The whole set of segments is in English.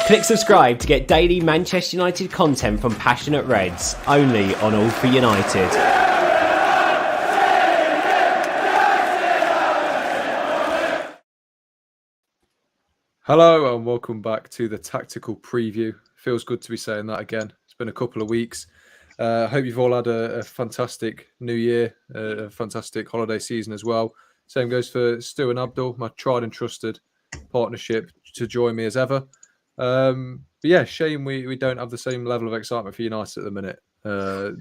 Click subscribe to get daily Manchester United content from passionate Reds, only on All for United. Hello and welcome back to the tactical preview. Feels good to be saying that again. It's been a couple of weeks. I hope you've all had a fantastic new year, a fantastic holiday season as well. Same goes for Stu and Abdul, my tried and trusted partnership to join me as ever. But yeah, shame we don't have the same level of excitement for United at the minute.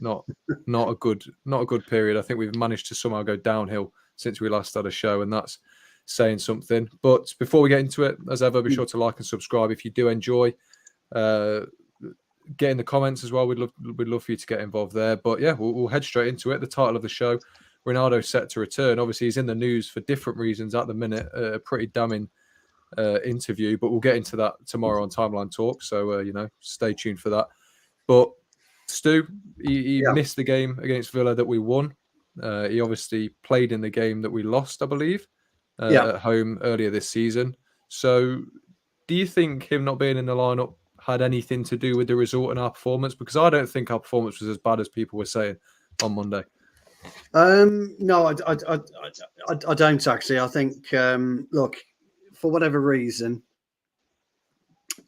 Not a good period. I think we've managed to somehow go downhill since we last had a show, and that's saying something. But before we get into it, as ever, be sure to like and subscribe if you do enjoy. Get in the comments as well. We'd love for you to get involved there. But yeah, we'll head straight into it. The title of the show: Ronaldo set to return. Obviously, he's in the news for different reasons at the minute. A pretty damning interview, but we'll get into that tomorrow on Timeline Talk. So stay tuned for that. But Stu, he missed the game against Villa that we won. He obviously played in the game that we lost, I believe. At home earlier this season. So do you think him not being in the lineup had anything to do with the result and our performance? Because I don't think our performance was as bad as people were saying on Monday. No, I don't actually. I think, look, for whatever reason,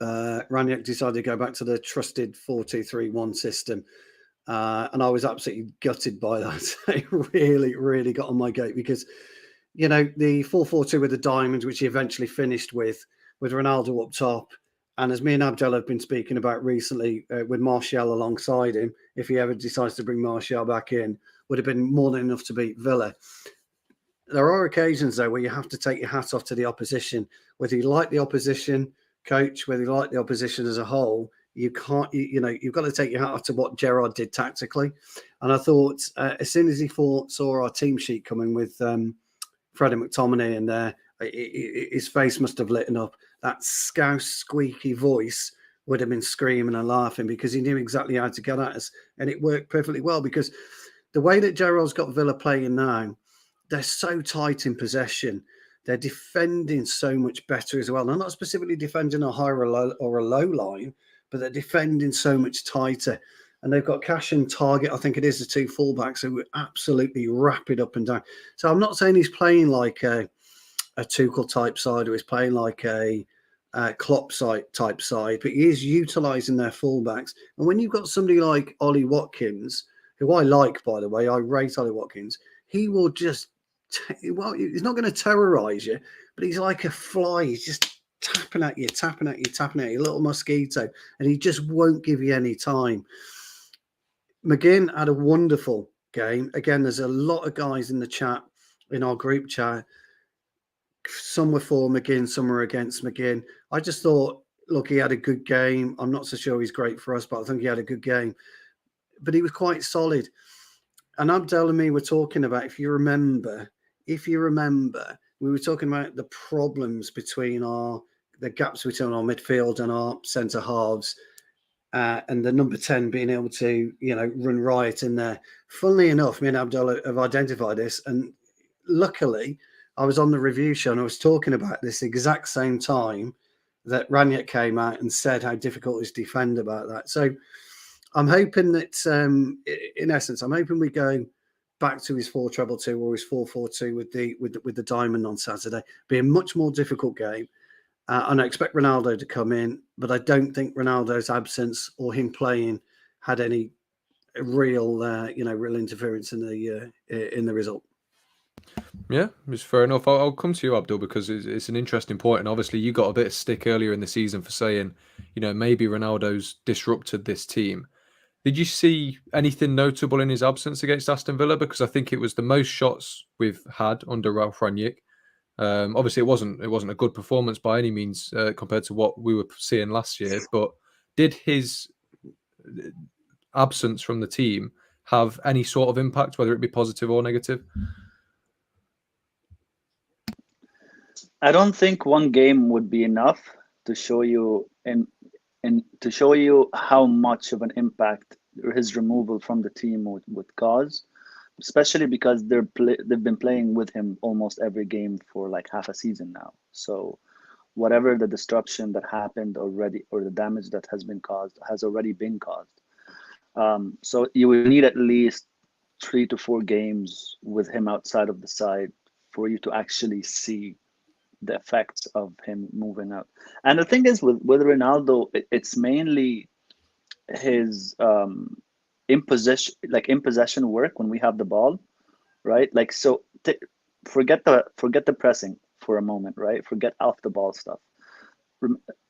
Rangnick decided to go back to the trusted 4-2-3-1 system. And I was absolutely gutted by that. It really, really got on my goat because the 4-4-2 with the diamond, which he eventually finished with Ronaldo up top. And as me and Abdel have been speaking about recently, with Martial alongside him, if he ever decides to bring Martial back in, would have been more than enough to beat Villa. There are occasions, though, where you have to take your hat off to the opposition. Whether you like the opposition coach, whether you like the opposition as a whole, you can't, you've got to take your hat off to what Gerrard did tactically. And I thought, as soon as he saw our team sheet coming with Freddie McTominay in there, his face must have lit up. That scouse squeaky voice would have been screaming and laughing because he knew exactly how to get at us. And it worked perfectly well because the way that Gerrard's got Villa playing now, they're so tight in possession. They're defending so much better as well. They're not specifically defending a high or a low line, but they're defending so much tighter. And they've got Cash and Target, I think it is, the two fullbacks who were absolutely rapid up and down. So I'm not saying he's playing like a Tuchel type side or he's playing like a Klopp type side, but he is utilising their fullbacks. And when you've got somebody like Ollie Watkins, who I like, by the way, I rate Ollie Watkins, he will just, he's not going to terrorise you, but he's like a fly. He's just tapping at you, a little mosquito, and he just won't give you any time. McGinn had a wonderful game. Again, there's a lot of guys in the chat, in our group chat. Some were for McGinn, some were against McGinn. I just thought, look, he had a good game. I'm not so sure he's great for us, but I think he had a good game. But he was quite solid. And Abdel and me were talking about, if you remember, we were talking about the problems between the gaps between our midfield and our centre halves. And the number 10 being able to, run riot in there. Funnily enough, me and Abdul have identified this. And luckily, I was on the review show and I was talking about this exact same time that Rangnick came out and said how difficult it is to defend about that. So I'm hoping that, in essence, I'm hoping we go back to his 4-2-2 or his 4-4-2 with the diamond on Saturday. Be a much more difficult game. And I expect Ronaldo to come in, but I don't think Ronaldo's absence or him playing had any real interference in the result. Yeah, it's fair enough. I'll come to you, Abdul, because it's an interesting point. And obviously, you got a bit of stick earlier in the season for saying, maybe Ronaldo's disrupted this team. Did you see anything notable in his absence against Aston Villa? Because I think it was the most shots we've had under Ralph Rangnick. Obviously, it wasn't a good performance by any means compared to what we were seeing last year. But did his absence from the team have any sort of impact, whether it be positive or negative? I don't think one game would be enough to show you and to show you how much of an impact his removal from the team would cause. Especially because they've been playing with him almost every game for like half a season now. So whatever the disruption that happened already or the damage that has been caused has already been caused. So you would need at least 3 to 4 games with him outside of the side for you to actually see the effects of him moving out. And the thing is with Ronaldo, it's mainly his in possession work when we have the ball, right? Like, so forget the pressing for a moment, right? Forget off the ball stuff.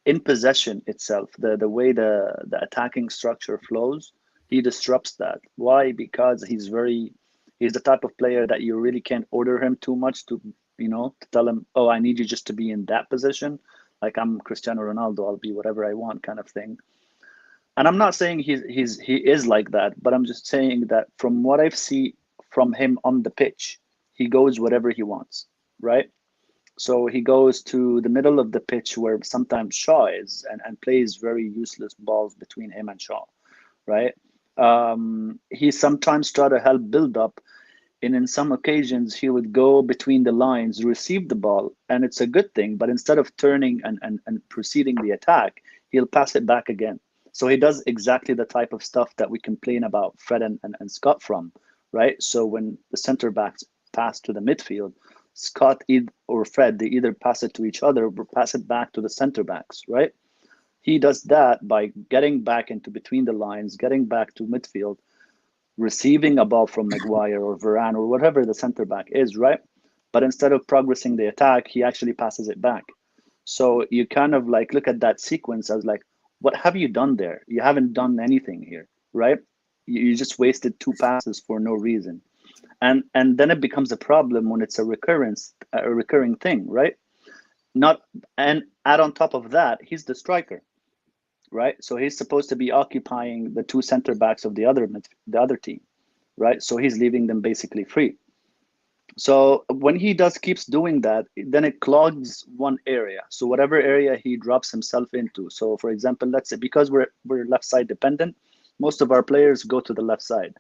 In possession itself, the way the attacking structure flows, he disrupts that. Why? Because he's the type of player that you really can't order him too much to, to tell him, oh, I need you just to be in that position. Like, I'm Cristiano Ronaldo, I'll be whatever I want, kind of thing. And I'm not saying he is like that, but I'm just saying that from what I've seen from him on the pitch, he goes whatever he wants, right? So he goes to the middle of the pitch where sometimes Shaw is and plays very useless balls between him and Shaw, right? He sometimes try to help build up, and in some occasions he would go between the lines, receive the ball, and it's a good thing, but instead of turning and proceeding the attack, he'll pass it back again. So he does exactly the type of stuff that we complain about Fred and Scott from, right? So when the center backs pass to the midfield, Scott or Fred, they either pass it to each other or pass it back to the center backs, right? He does that by getting back into between the lines, getting back to midfield, receiving a ball from Maguire or Varane or whatever the center back is, right? But instead of progressing the attack, he actually passes it back. So you kind of like look at that sequence as like, what have you done there? You haven't done anything here, right? You just wasted 2 passes for no reason. And then it becomes a problem when it's a recurring thing, right? And add on top of that, he's the striker, right? So he's supposed to be occupying the 2 center backs of the other team, right? So he's leaving them basically free. So when he keeps doing that, then it clogs one area. So whatever area he drops himself into. So for example, let's say because we're left side dependent, most of our players go to the left side,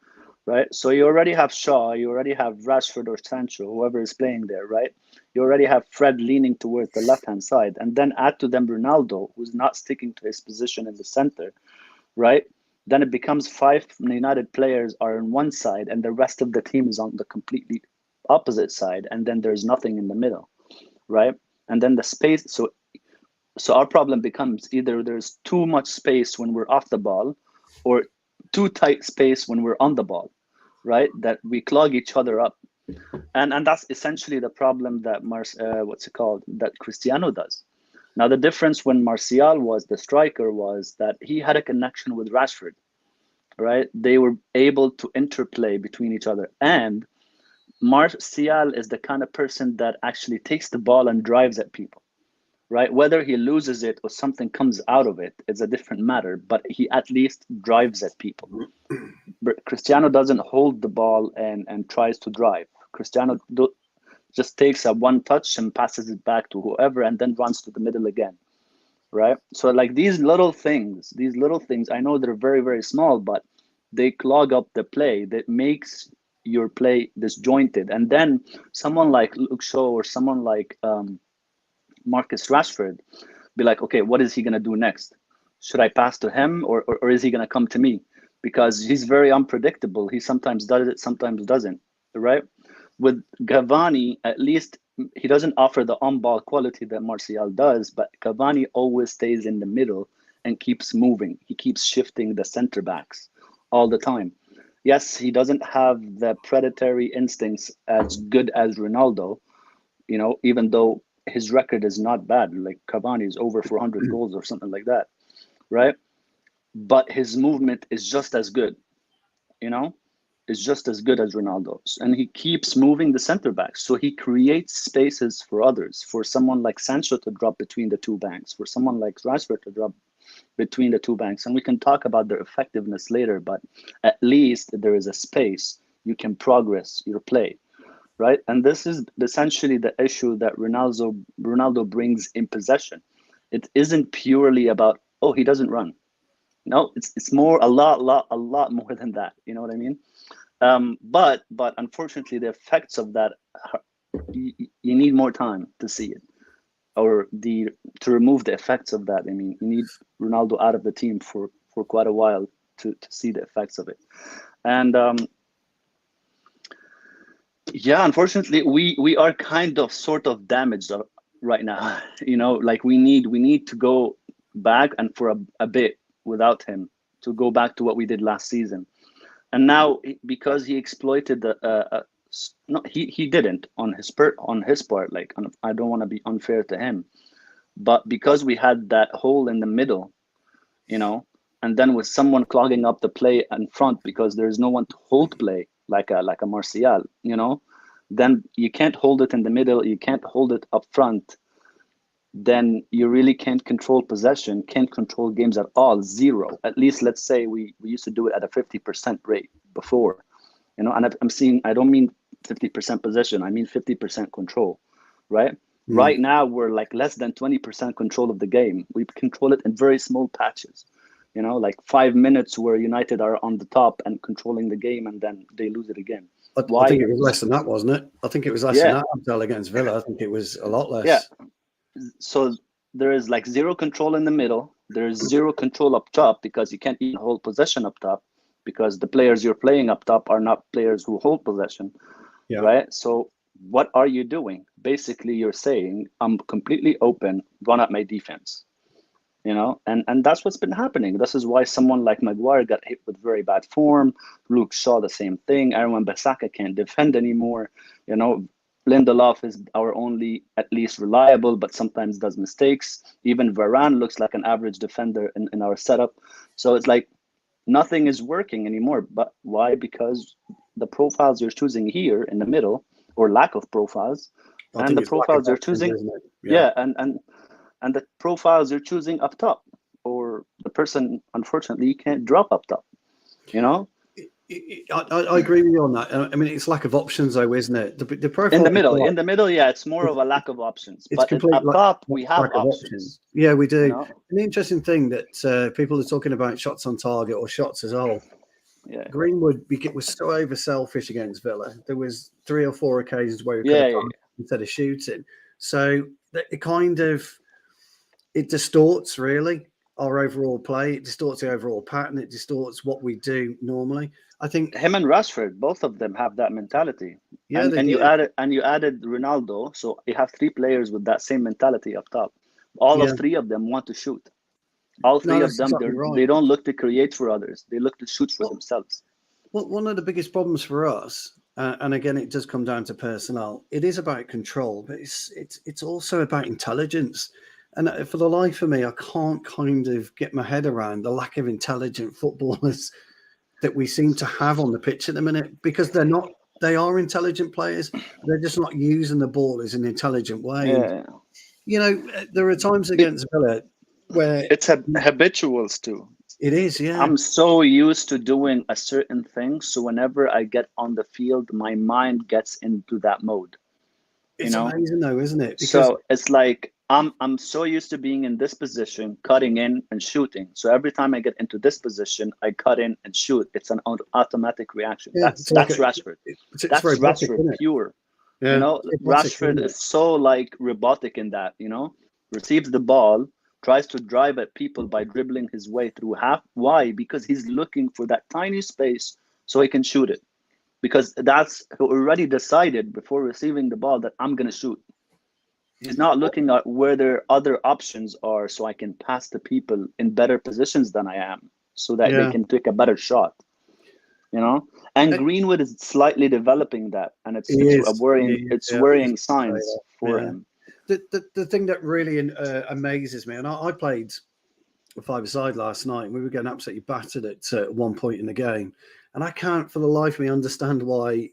right? So you already have Shaw, you already have Rashford or Sancho, whoever is playing there, right? You already have Fred leaning towards the left-hand side, and then add to them Ronaldo, who's not sticking to his position in the center, right? Then it becomes 5 United players are on one side, and the rest of the team is on the completely opposite side, and then there's nothing in the middle, right? And then the space. So our problem becomes either there's too much space when we're off the ball, or too tight space when we're on the ball, right? That we clog each other up. And that's essentially the problem that that Cristiano does. Now the difference when Martial was the striker was that he had a connection with Rashford, right? They were able to interplay between each other, and Martial is the kind of person that actually takes the ball and drives at people, right? Whether he loses it or something comes out of it, it's a different matter, but he at least drives at people. But Cristiano doesn't hold the ball and tries to drive. Cristiano just takes a one touch and passes it back to whoever and then runs to the middle again, right? So like these little things, I know they're very, very small, but they clog up the play that makes your play disjointed. And then someone like Luke Shaw or someone like Marcus Rashford be like, okay, what is he going to do next? Should I pass to him or is he going to come to me? Because he's very unpredictable. He sometimes does it, sometimes doesn't, right? With Cavani, at least he doesn't offer the on-ball quality that Martial does, but Cavani always stays in the middle and keeps moving. He keeps shifting the center backs all the time. Yes, he doesn't have the predatory instincts as good as Ronaldo, even though his record is not bad. Like Cavani is over 400 goals or something like that, right? But his movement is just as good, is just as good as Ronaldo's. And he keeps moving the center backs. So he creates spaces for others, for someone like Sancho to drop between the 2 banks, for someone like Rashford to drop between the 2 banks. And we can talk about their effectiveness later, but at least there is a space. You can progress your play, right? And this is essentially the issue that Ronaldo brings in possession. It isn't purely about, oh, he doesn't run. No, it's more, a lot more than that. You know what I mean? But unfortunately, the effects of that, you need more time to see it. to remove the effects of that. I mean, you need Ronaldo out of the team for quite a while to see the effects of it. And yeah, unfortunately, we are kind of sort of damaged right now. You know, like we need to go back and for a bit without him to go back to what we did last season. And now because he exploited he didn't on his part. Like, I don't want to be unfair to him, but because we had that hole in the middle, you know, and then with someone clogging up the play in front because there's no one to hold play like a Martial, you know, then you can't hold it in the middle, you can't hold it up front. Then you really can't control possession, can't control games at all, zero. At least let's say we used to do it at a 50% rate before, you know, and I don't mean 50% possession, I mean 50% control, right? Right now we're like less than 20% control of the game. We control it in very small patches, you know, like 5 minutes where United are on the top and controlling the game, and then they lose it again. I think it was less than that, wasn't it? I think it was less than that until against Villa. I think it was a lot less. Yeah. So there is like zero control in the middle. There's zero control up top because you can't even hold possession up top because the players you're playing up top are not players who hold possession, right? So what are you doing? Basically, you're saying, I'm completely open, run at my defense, you know? And that's what's been happening. This is why someone like Maguire got hit with very bad form. Luke Shaw, the same thing. Aaron Wan-Bissaka can't defend anymore, you know? Lindelof is our only, at least reliable, but sometimes does mistakes. Even Varane looks like an average defender in our setup. So it's like nothing is working anymore. But why? Because the profiles you're choosing here in the middle, or lack of profiles, and the profiles you're choosing, and the profiles you're choosing up top, or the person unfortunately can't drop up top, you know. I agree with you on that. I mean, it's lack of options, though, isn't it? The profile in the middle, yeah, it's more of a lack of options. But up top, we have options. Yeah, we do. You know? An interesting thing that people are talking about shots on target or shots as well. Yeah, Greenwood was so over selfish against Villa. There was 3 or 4 occasions where he could have gone instead of shooting. So it distorts really our overall play. It distorts the overall pattern. It distorts what we do normally. I think him and Rashford, both of them have that mentality. Yeah, and you added Ronaldo, so you have 3 players with that same mentality up top. All of 3 of them want to shoot. All 3 of them, exactly right. They don't look to create for others. They look to shoot for themselves. Well, one of the biggest problems for us, and again, it does come down to personnel. It is about control, but it's also about intelligence. And for the life of me, I can't kind of get my head around the lack of intelligent footballers that we seem to have on the pitch at the minute, because they are intelligent players. They're just not using the ball as an intelligent way. Yeah. And, you know, there are times against Villa where it's habituals too. It is, yeah. I'm so used to doing a certain thing, so whenever I get on the field, my mind gets into that mode. It's amazing, though, isn't it? Because so it's like I'm so used to being in this position, cutting in and shooting. So every time I get into this position, I cut in and shoot. It's an automatic reaction. Yeah, that's Rashford. That's Rashford pure. Yeah, you know, Rashford is so like robotic in that. You know, receives the ball, tries to drive at people by dribbling his way through half. Why? Because he's looking for that tiny space so he can shoot it. Because that's already decided before receiving the ball that I'm going to shoot. He's not looking at where their other options are so I can pass the people in better positions than I am so that they can take a better shot. You know? And Greenwood is slightly developing that. And it's worrying signs for him. The thing that really amazes me, and I played a 5-a-side last night, and we were getting absolutely battered at one point in the game. And I can't for the life of me understand why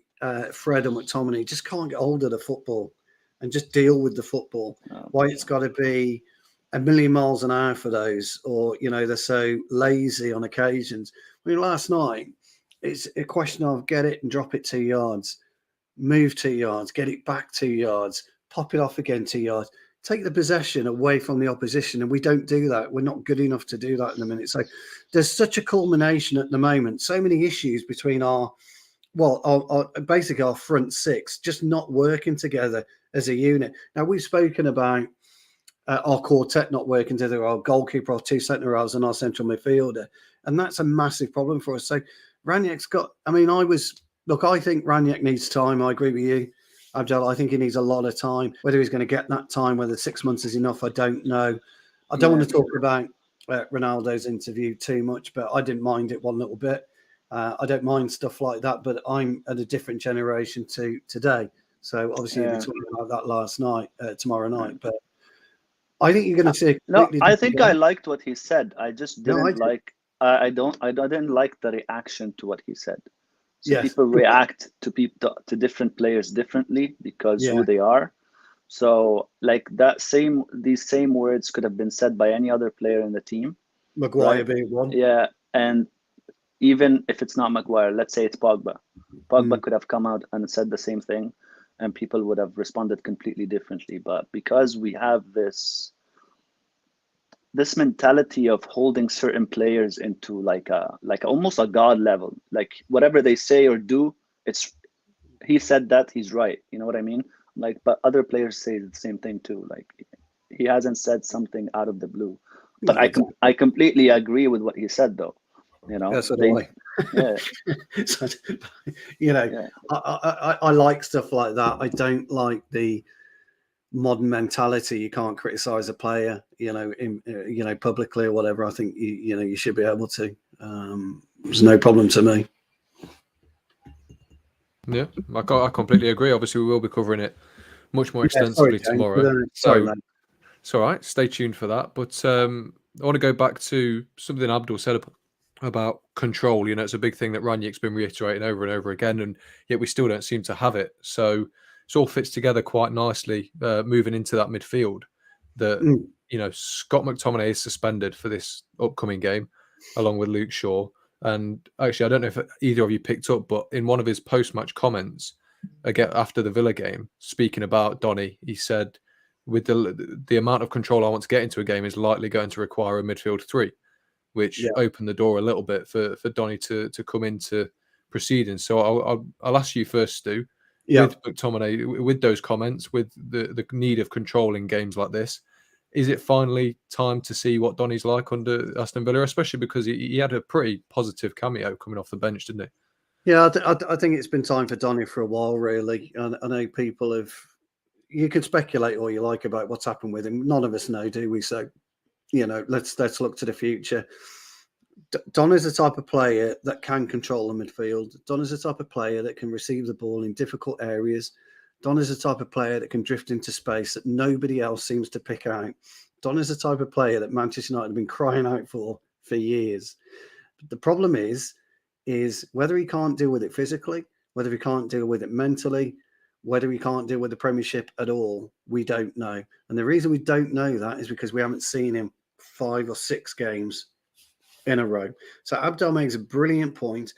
Fred and McTominay just can't get hold of the football and just deal with the football. Why it's got to be a million miles an hour for those, or, you know, they're so lazy on occasions. I mean, last night, it's a question of get it and drop it 2 yards, move 2 yards, get it back 2 yards, pop it off again 2 yards, take the possession away from the opposition. And we don't do that. We're not good enough to do that in a minute. So there's such a culmination at the moment. So many issues between basically our front 6 just not working together as a unit. Now, we've spoken about our quartet not working together, our goalkeeper, our two centre halves, and our central midfielder, and that's a massive problem for us. So Rangnick's got. I mean, I think Rangnick needs time. I agree with you, Abdel. I think he needs a lot of time. Whether he's going to get that time, whether 6 months is enough, I don't know. I don't want to talk about Ronaldo's interview too much, but I didn't mind it one little bit. I don't mind stuff like that, but I'm at a different generation to today. So obviously you'll be talking about that tomorrow night. But I think you're going to see. I think I liked what he said. I just didn't I didn't like the reaction to what he said. So people react to different players differently because who they are. So like these same words could have been said by any other player in the team. Maguire being one. Yeah, and even if it's not Maguire, let's say it's Pogba. Pogba could have come out and said the same thing, and people would have responded completely differently. But because we have this mentality of holding certain players into like almost a god level, like whatever they say or do, he said that, he's right. You know what I mean? Like, but other players say the same thing too. Like, he hasn't said something out of the blue. But I completely agree with what he said, though. You know, I like stuff like that. I don't like the modern mentality. You can't criticize a player, publicly or whatever. I think you should be able to. There's no problem to me. Yeah, I completely agree. Obviously, we will be covering it much more extensively tomorrow. So it's all right. Stay tuned for that. But I want to go back to something Abdul said about control. It's a big thing that Rangnick's been reiterating over and over again, and yet we still don't seem to have it. So it all fits together quite nicely moving into that midfield. Scott McTominay is suspended for this upcoming game, along with Luke Shaw. And actually, I don't know if either of you picked up, but in one of his post-match comments, again after the Villa game, speaking about Donny, he said, "With the amount of control I want to get into a game is likely going to require a midfield three," which opened the door a little bit for Donny to come into proceedings. So I'll ask you first, Stu. With McTominay, with those comments, with the need of control in games like this, is it finally time to see what Donny's like under Aston Villa, especially because he had a pretty positive cameo coming off the bench, didn't he? Yeah, I think it's been time for Donny for a while, really. I know people have. You can speculate all you like about what's happened with him. None of us know, do we? So, let's look to the future. Don is the type of player that can control the midfield. Don is the type of player that can receive the ball in difficult areas. Don is the type of player that can drift into space that nobody else seems to pick out. Don is the type of player that Manchester United have been crying out for years. But the problem is whether he can't deal with it physically, whether he can't deal with it mentally, whether he can't deal with the Premiership at all, we don't know. And the reason we don't know that is because we haven't seen him 5 or 6 games in a row. So Abdel makes a brilliant point.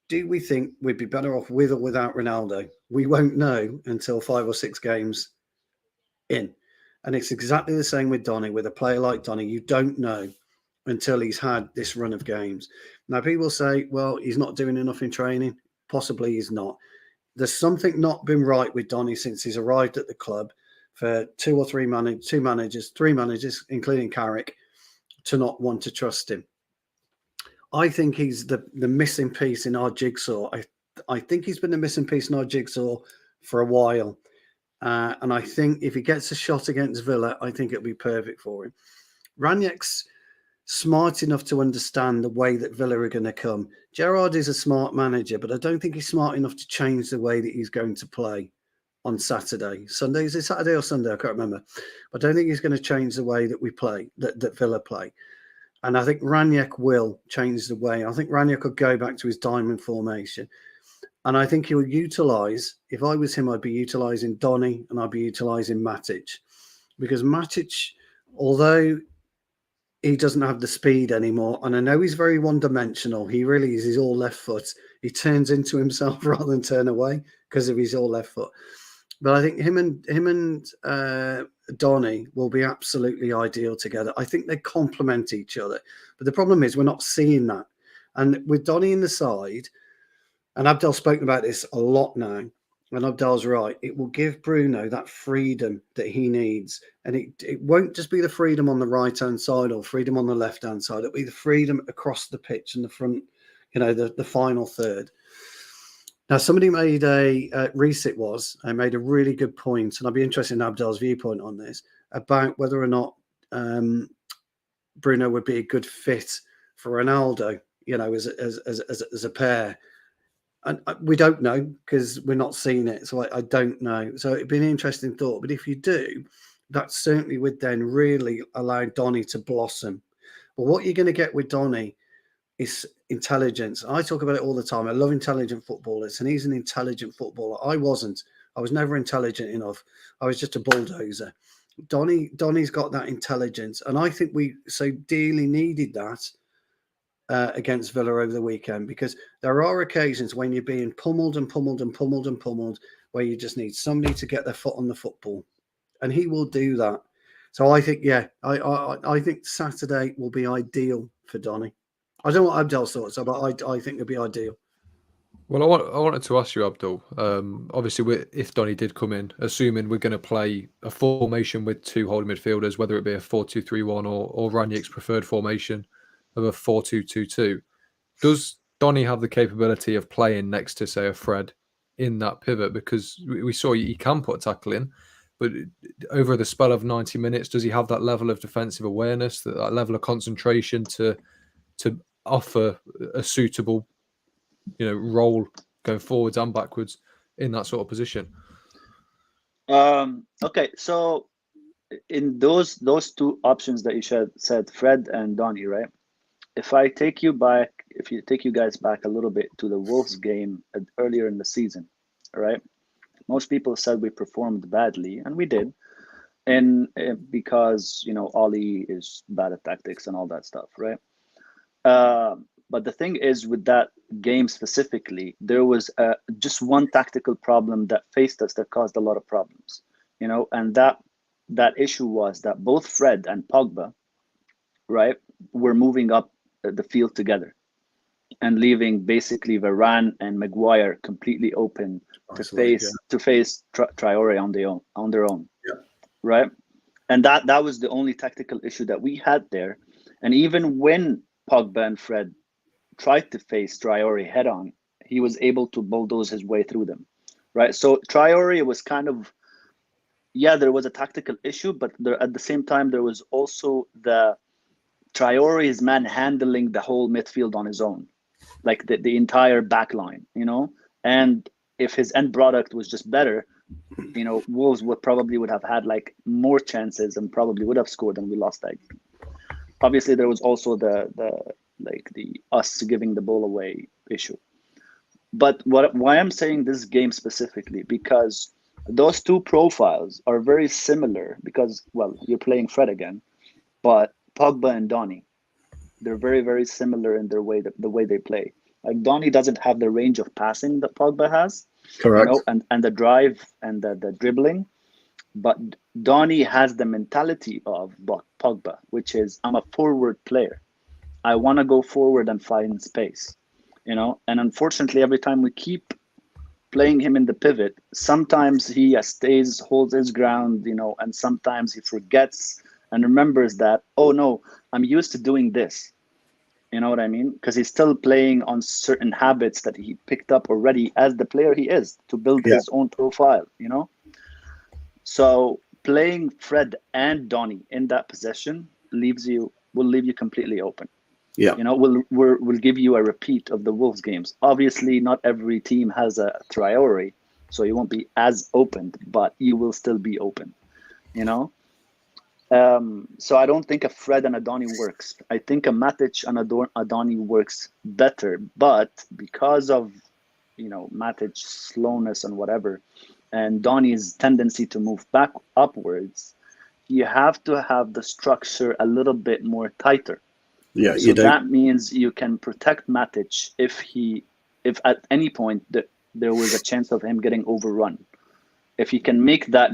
Do we think we'd be better off with or without Ronaldo? We won't know until 5 or 6 games in. And it's exactly the same with Donny. With a player like Donny, you don't know until he's had this run of games. Now, people say, well, he's not doing enough in training. Possibly he's not. There's something not been right with Donny since he's arrived at the club for 3 managers, including Carrick, to not want to trust him. I think he's the missing piece in our jigsaw. I think he's been the missing piece in our jigsaw for a while. And I think if he gets a shot against Villa, I think it'll be perfect for him. Rangnick's smart enough to understand the way that Villa are going to come. Gerrard is a smart manager, but I don't think he's smart enough to change the way that he's going to play on Saturday. Sunday, is it Saturday or Sunday? I can't remember. But I don't think he's going to change the way that we play, that Villa play. And I think Rangnick will change the way. I think Rangnick could go back to his diamond formation. And I think he'll utilise, if I was him, I'd be utilising Donny and I'd be utilising Matic. Because Matic, although he doesn't have the speed anymore, and I know he's very one-dimensional, he really is, he's all left foot. He turns into himself rather than turn away because of his all left foot. But I think him and Donny will be absolutely ideal together. I think they complement each other. But the problem is we're not seeing that. And with Donny in the side, and Abdel's spoken about this a lot now, and Abdal's right, it will give Bruno that freedom that he needs. And it won't just be the freedom on the right-hand side or freedom on the left-hand side. It'll be the freedom across the pitch and the front, the final third. Now, somebody made made a really good point, and I'd be interested in Abdal's viewpoint on this, about whether or not Bruno would be a good fit for Ronaldo, as a pair. And we don't know because we're not seeing it. So I don't know. So it'd be an interesting thought. But if you do, that certainly would then really allow Donny to blossom. But what you're going to get with Donny is intelligence. I talk about it all the time. I love intelligent footballers, and he's an intelligent footballer. I wasn't. I was never intelligent enough. I was just a bulldozer. Donny's got that intelligence, and I think we so dearly needed that against Villa over the weekend, because there are occasions when you're being pummeled and pummeled and pummeled and pummeled, where you just need somebody to get their foot on the football, and he will do that. So I think, I think Saturday will be ideal for Donny. I don't know what Abdel's thoughts are, but I think it'll be ideal. Well, I wanted to ask you, Abdul. Obviously, if Donny did come in, assuming we're going to play a formation with two holding midfielders, whether it be a 4-2-3-1 or Rangnick's preferred formation of a 4-2-2-2, does Donny have the capability of playing next to, say, a Fred in that pivot? Because we saw he can put a tackle in, but over the spell of 90 minutes, does he have that level of defensive awareness, that level of concentration to offer a suitable, role going forwards and backwards in that sort of position? Okay, so in those two options that you said, Fred and Donny, right? If you take you guys back a little bit to the Wolves game earlier in the season, right? Most people said we performed badly, and we did, and because Ollie is bad at tactics and all that stuff, right? But the thing is, with that game specifically, there was just one tactical problem that faced us that caused a lot of problems, and that issue was that both Fred and Pogba, right, were moving up the field together and leaving basically Varane and Maguire completely open to face Traore on their own, right? And that was the only tactical issue that we had there. And even when Pogba and Fred tried to face Traore head on, he was able to bulldoze his way through them, right? So Traore was kind of, there was a tactical issue, but at the same time, there was also the Traore's manhandling the whole midfield on his own, like the entire back line, and if his end product was just better, Wolves would have had like more chances and probably would have scored, and we lost that game. Obviously, there was also the us giving the ball away issue. But why I'm saying this game specifically, because those two profiles are very similar, because, well, you're playing Fred again, but Pogba and Donny, they're very, very similar in their way, the way they play. Like, Donny doesn't have the range of passing that Pogba has, correct, and the drive and the dribbling, but Donny has the mentality of Pogba, which is, I'm a forward player. I want to go forward and find space, and unfortunately, every time we keep playing him in the pivot, sometimes he holds his ground, and sometimes he forgets and remembers that, oh no, I'm used to doing this. You know what I mean? Because he's still playing on certain habits that he picked up already as the player he is, to build his own profile, So playing Fred and Donny in that possession will leave you completely open. Yeah. We'll give you a repeat of the Wolves games. Obviously, not every team has a Traore, so you won't be as open, but you will still be open, So I don't think a Fred and a Donny works. I think a Matic and a Donny works better, but because of, Matic's slowness and whatever, and Donny's tendency to move back upwards, you have to have the structure a little bit more tighter. Yeah, so that means you can protect Matic if at any point there was a chance of him getting overrun. If he can make that,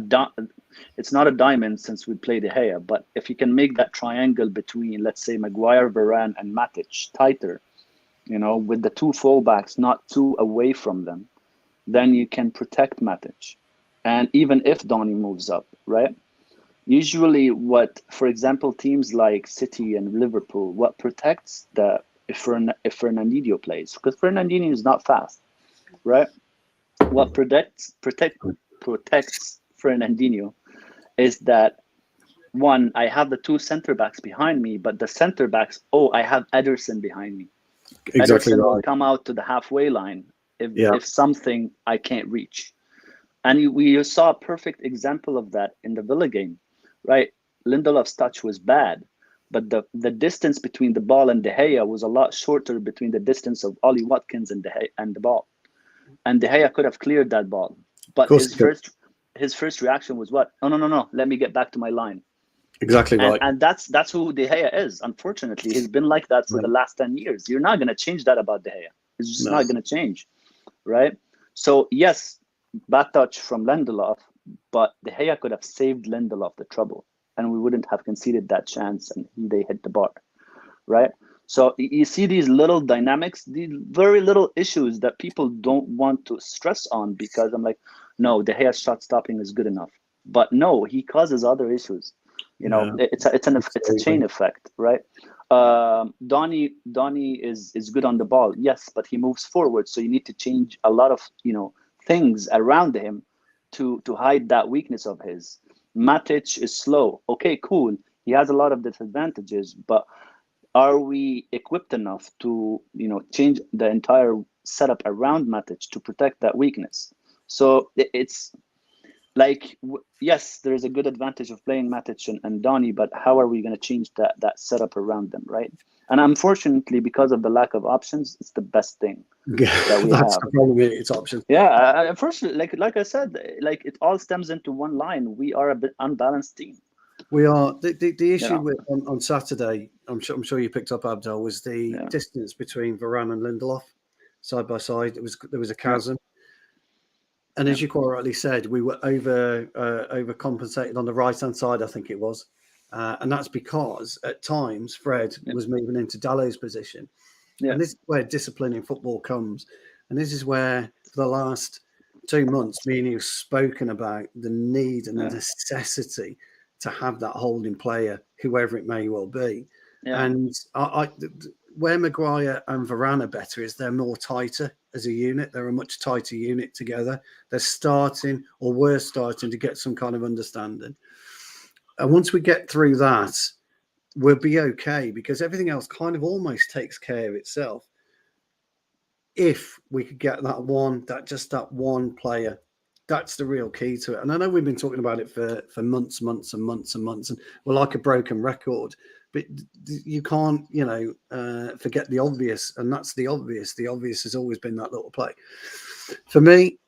it's not a diamond since we played De Gea, but if he can make that triangle between, let's say, Maguire, Varane, and Matic tighter, with the two fullbacks not too away from them, then you can protect Matic. And even if Donny moves up, right? Usually what, for example, teams like City and Liverpool, what protects if Fernandinho plays, because Fernandinho is not fast, right? What protects Fernandinho is that, one, I have the two center backs behind me, but the center backs, I have Ederson behind me. Exactly Ederson right. will come out to the halfway line if something I can't reach. And we saw a perfect example of that in the Villa game, right? Lindelof's touch was bad, but the distance between the ball and De Gea was a lot shorter between the distance of Ollie Watkins and the ball. And De Gea could have cleared that ball. But his first reaction was what? No, let me get back to my line. Exactly right. And that's who De Gea is. Unfortunately, he's been like that for the last 10 years. You're not going to change that about De Gea. It's just not going to change, right? So, yes, bad touch from Lindelof, but De Gea could have saved Lindelof the trouble, and we wouldn't have conceded that chance, and they hit the bar, right? So you see these little dynamics, these very little issues that people don't want to stress on, because I'm like, no, De Gea's shot stopping is good enough. But no, he causes other issues. It's a chain effect, right? Donny is good on the ball, yes, but he moves forward, so you need to change a lot of things around him to hide that weakness of his. Matic is slow. Okay, cool. He has a lot of disadvantages, but are we equipped enough to change the entire setup around Matic to protect that weakness? So it's like, yes, there's a good advantage of playing Matic and Donny, but how are we going to change that setup around them, right? And unfortunately, because of the lack of options, it's the best thing that we That's have. the problem. It's options. Yeah, unfortunately, like I said, like it all stems into one line. We are a bit unbalanced team. We are. The issue with on Saturday, I'm sure you picked up, Abdel, was the distance between Varane and Lindelof side by side. There was a chasm. And as you quite rightly said, we were overcompensated on the right-hand side, I think it was. And that's because at times Fred was moving into Dalot's position. Yeah. And this is where discipline in football comes. And this is where, for the last 2 months, me and you have spoken about the need and the necessity to have that holding player, whoever it may well be. Yeah. And where Maguire and Varane are better is they're more tighter as a unit. They're a much tighter unit together. We're starting to get some kind of understanding. And once we get through that, we'll be okay, because everything else kind of almost takes care of itself. If we could get that one player, that's the real key to it. And I know we've been talking about it for months, and we're like a broken record. But you can't, forget the obvious, and that's the obvious. The obvious has always been that little play. For me,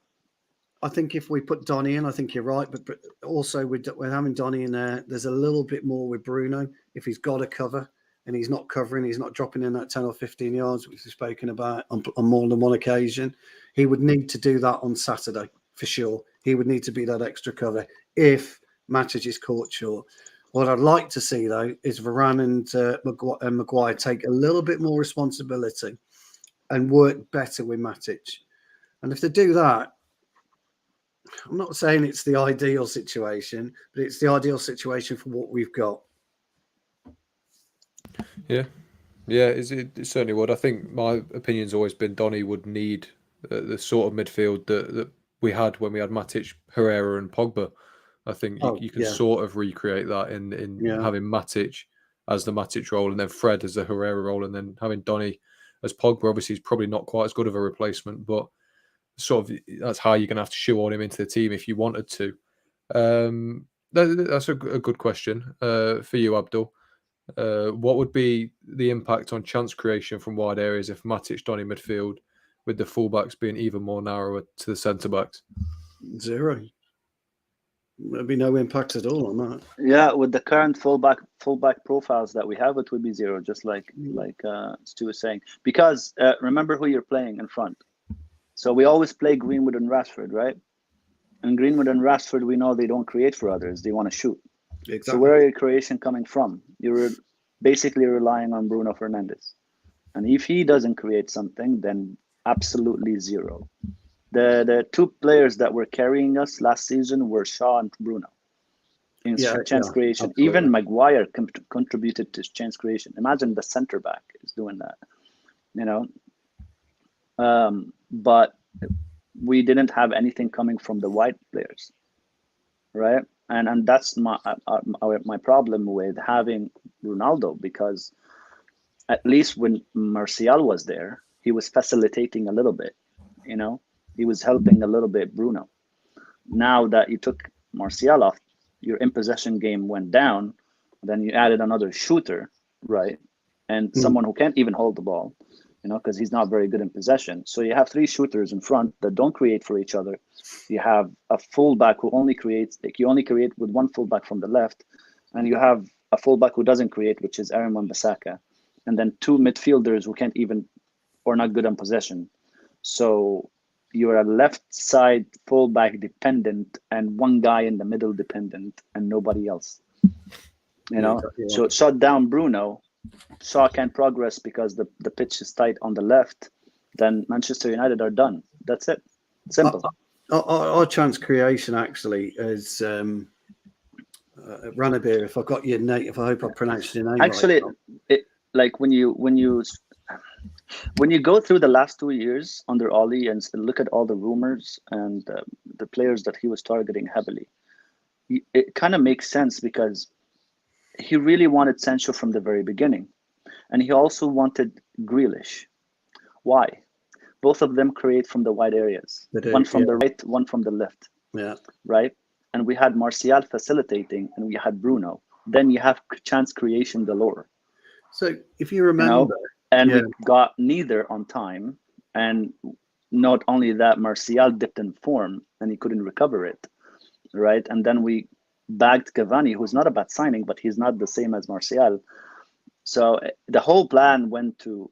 I think if we put Donny in, I think you're right. But also with having Donny in there, there's a little bit more with Bruno. If he's got to cover and he's not covering, he's not dropping in that 10 or 15 yards, which we've spoken about on more than one occasion, he would need to do that on Saturday for sure. He would need to be that extra cover if Matic is caught short. What I'd like to see, though, is Varane and Maguire take a little bit more responsibility and work better with Matic. And if they do that, I'm not saying it's the ideal situation, but it's the ideal situation for what we've got. Yeah, it certainly would. I think my opinion's always been Donny would need the sort of midfield that we had when we had Matic, Herrera and Pogba. I think you can sort of recreate that in having Matic as the Matic role and then Fred as the Herrera role, and then having Donny as Pogba. Obviously, he's probably not quite as good of a replacement, but sort of that's how you're going to have to shoehorn him into the team if you wanted to. That's a good question for you, Abdul. What would be the impact on chance creation from wide areas if Matic, Donny midfield, with the fullbacks being even more narrower to the centre backs? Zero. There'd be no impact at all on that. Yeah, with the current fullback profiles that we have, it would be zero, just like Stu was saying. Because remember who you're playing in front. So we always play Greenwood and Rashford, right? And Greenwood and Rashford, we know they don't create for others; they want to shoot. Exactly. So where are your creation coming from? You're basically relying on Bruno Fernandes, and if he doesn't create something, then absolutely zero. The two players that were carrying us last season were Shaw and Bruno in chance creation. Absolutely. Even Maguire contributed to chance creation. Imagine the center back is doing that, you know. But we didn't have anything coming from the wide players, right? And that's my problem with having Ronaldo, because at least when Martial was there, he was facilitating a little bit, you know, he was helping a little bit Bruno. Now that you took Martial off, your in possession game went down, then you added another shooter, right? And someone who can't even hold the ball, you know, because he's not very good in possession. So you have three shooters in front that don't create for each other. You have a fullback who only creates, like you only create with one fullback from the left, and you have a fullback who doesn't create, which is Aaron Wan-Bissaka, and then two midfielders who can't even, or not good on possession. So you're a left side fullback dependent and one guy in the middle dependent and nobody else. You know, so shut down Bruno. Shaw can't progress because the pitch is tight on the left. Then Manchester United are done. That's it. Simple. Our chance creation actually is Ranabir. If I got your name, if I hope I pronounced your name actually, right. Like when you go through the last 2 years under Oli and look at all the rumors and the players that he was targeting heavily, it kind of makes sense because he really wanted Sancho from the very beginning. And he also wanted Grealish. Why? Both of them create from the wide areas. One from the right, one from the left. Yeah. Right? And we had Martial facilitating and we had Bruno. Then you have chance creation galore. So if you remember, we got neither on time, and not only that, Martial dipped in form and he couldn't recover it, right? And then we bagged Cavani, who's not a bad signing, but he's not the same as Martial. So the whole plan went to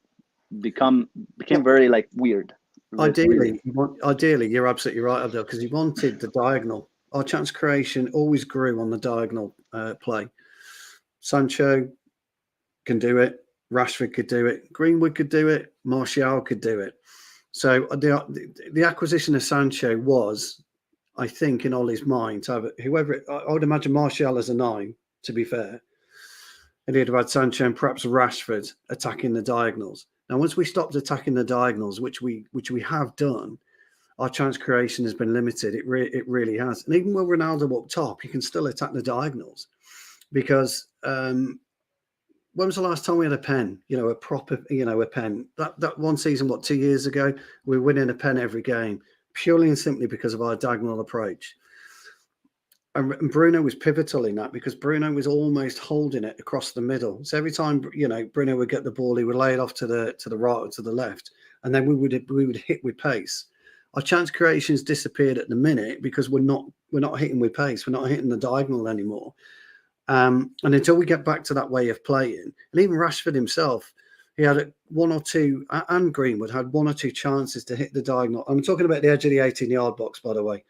became very like weird. Ideally, you're absolutely right, Abdel, because he wanted the diagonal. Our chance creation always grew on the diagonal play. Sancho can do it. Rashford could do it. Greenwood could do it. Martial could do it. So the acquisition of Sancho was, I think, in Ollie's mind, to have whoever. I would imagine Martial as a 9, to be fair, and he'd have had Sancho and perhaps Rashford attacking the diagonals. Now, once we stopped attacking the diagonals, which we have done, our chance creation has been limited. It really has. And even with Ronaldo up top, you can still attack the diagonals because. When was the last time we had a pen? You know, a proper, a pen. That one season, 2 years ago, we were winning a pen every game, purely and simply because of our diagonal approach. And Bruno was pivotal in that because Bruno was almost holding it across the middle. So every time, Bruno would get the ball, he would lay it off to the right or to the left, and then we would hit with pace. Our chance creations disappeared at the minute because we're not hitting with pace. We're not hitting the diagonal anymore. And until we get back to that way of playing, and even Rashford himself, he had one or two, and Greenwood had one or two chances to hit the diagonal. I'm talking about the edge of the 18-yard box, by the way.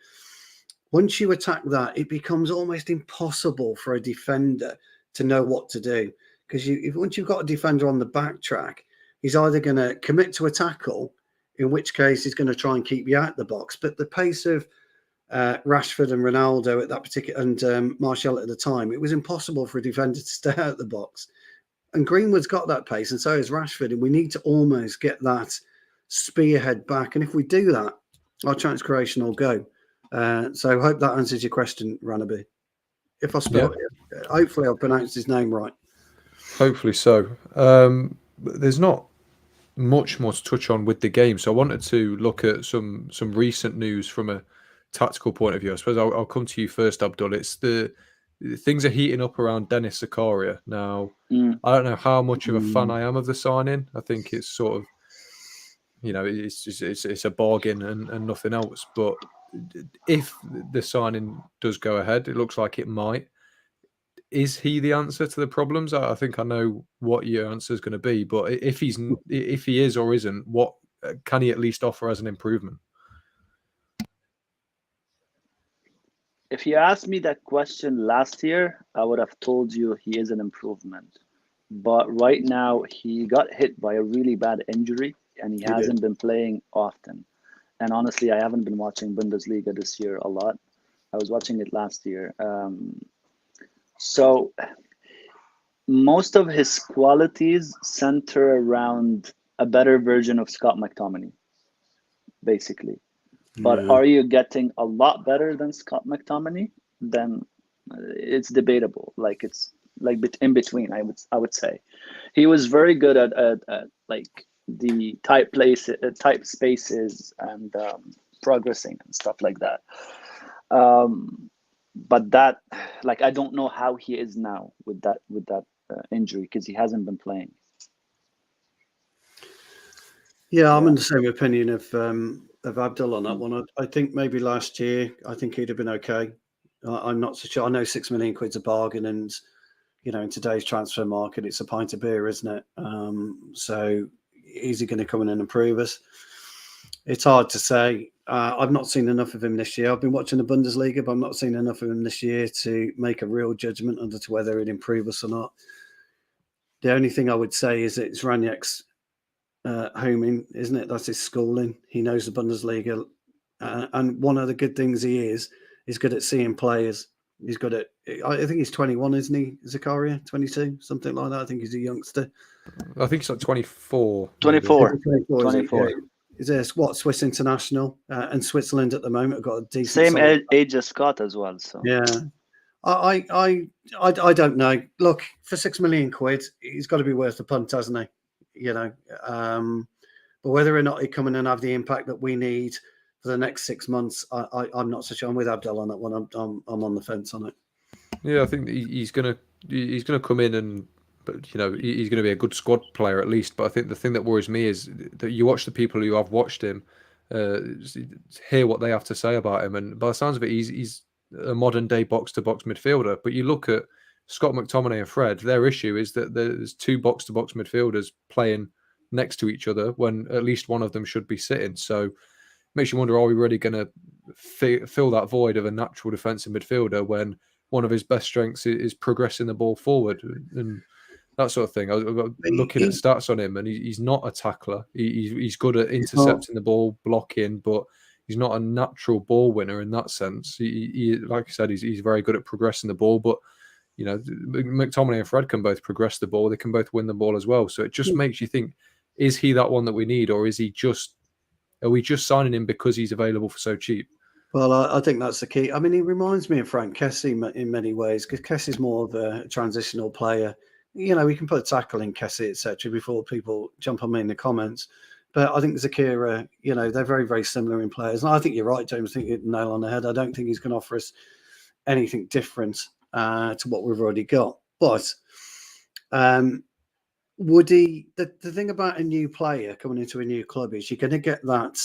Once you attack that, it becomes almost impossible for a defender to know what to do. Because once you've got a defender on the back track, he's either going to commit to a tackle, in which case he's going to try and keep you out the box. But the pace of Rashford and Ronaldo at that particular, and Martial at the time, it was impossible for a defender to stay out the box. And Greenwood's got that pace, and so has Rashford. And we need to almost get that spearhead back. And if we do that, our chance creation will go. So I hope that answers your question, Ranaby. If I spell it, hopefully I've pronounced his name right. Hopefully so. There's not much more to touch on with the game, so I wanted to look at some recent news from a tactical point of view. I suppose I'll come to you first, Abdul. It's the things are heating up around Dennis Zakaria now. I don't know how much of a fan I am of the signing. I think it's sort of, it's a bargain and nothing else. But if the signing does go ahead, it looks like it might. Is he the answer to the problems? I think I know what your answer is going to be, but if he is or isn't, what can he at least offer as an improvement? If you asked me that question last year, I would have told you he is an improvement. But right now, he got hit by a really bad injury, and he hasn't been playing often. and honestly, I haven't been watching Bundesliga this year a lot. I was watching it last year. So most of his qualities center around a better version of Scott McTominay, basically. But Yeah. are you getting a lot better than Scott McTominay? Then it's debatable. Like it's like in between. I would say he was very good at like the tight spaces and progressing and stuff like that. But that, like, I don't know how he is now with that injury because he hasn't been playing. Yeah, I'm in the same opinion of Abdul on that one. I think maybe last year, I think he'd have been okay. I'm not so sure. I know £6 million a bargain, and in today's transfer market, it's a pint of beer, isn't it? So is he going to come in and improve us? It's hard to say. I've not seen enough of him this year. I've been watching the Bundesliga, but I've not seen enough of him this year to make a real judgment as to whether he'd improve us or not. The only thing I would say is it's Rangnick's homing, isn't it? That's his schooling. He knows the Bundesliga, and one of the good things he's good at seeing players. He's good at. I think he's 21, isn't he, Zakaria? 22, something like that. I think he's a youngster. I think he's like 24. 24. 24. Is there what Swiss international and Switzerland at the moment have got a decent same age as Scott as well. So yeah. I don't know. Look, for £6 million, he's got to be worth the punt, hasn't he? But whether or not he come in and have the impact that we need for the next 6 months, I'm not so sure. I'm with Abdul on that one. I'm on the fence on it. Yeah, I think he's gonna come in and, but he's gonna be a good squad player at least. But I think the thing that worries me is that you watch the people who have watched him, hear what they have to say about him, and by the sounds of it, he's a modern day box to box midfielder. But you look at Scott McTominay and Fred, their issue is that there's two box to box midfielders playing next to each other when at least one of them should be sitting. So it makes you wonder, are we really going to fill that void of a natural defensive midfielder when one of his best strengths is progressing the ball forward and that sort of thing? I've got looking at stats on him, and he's not a tackler. He's good at intercepting the ball, blocking, but he's not a natural ball winner in that sense. He like I said, he's very good at progressing the ball, but McTominay and Fred can both progress the ball. They can both win the ball as well. So it just makes you think, is he that one that we need, or are we just signing him because he's available for so cheap? Well, I think that's the key. I mean, he reminds me of Frank Kessie in many ways, because Kessie's more of a transitional player. We can put a tackle in Kessie, etc., before people jump on me in the comments. But I think Zakira, they're very, very similar in players. And I think you're right, James. I think you hit the nail on the head. I don't think he's going to offer us anything different to what we've already got. But would he? The thing about a new player coming into a new club is you're going to get that.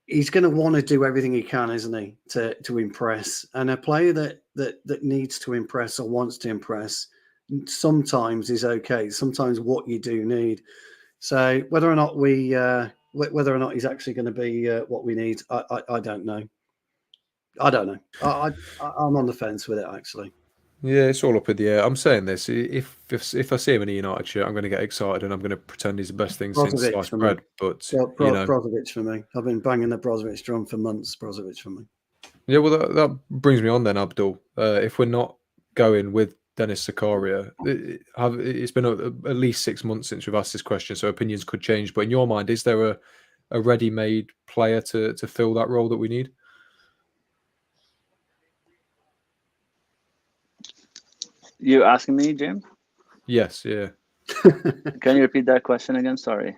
He's going to want to do everything he can, isn't he, to impress? And a player that needs to impress or wants to impress sometimes is okay. Sometimes what you do need. So whether or not he's actually going to be what we need, I don't know. I don't know. I'm on the fence with it, actually. Yeah, it's all up in the air. I'm saying this: if I see him in a United shirt, I'm going to get excited and I'm going to pretend he's the best thing since sliced bread. But Brozovic for me. I've been banging the Brozovic drum for months. Brozovic for me. Yeah, well, that brings me on then, Abdul. If we're not going with Dennis Zakaria, it's been at least 6 months since we've asked this question, so opinions could change. But in your mind, is there a ready-made player to fill that role that we need? You asking me, James? Yes, yeah. Can you repeat that question again? Sorry.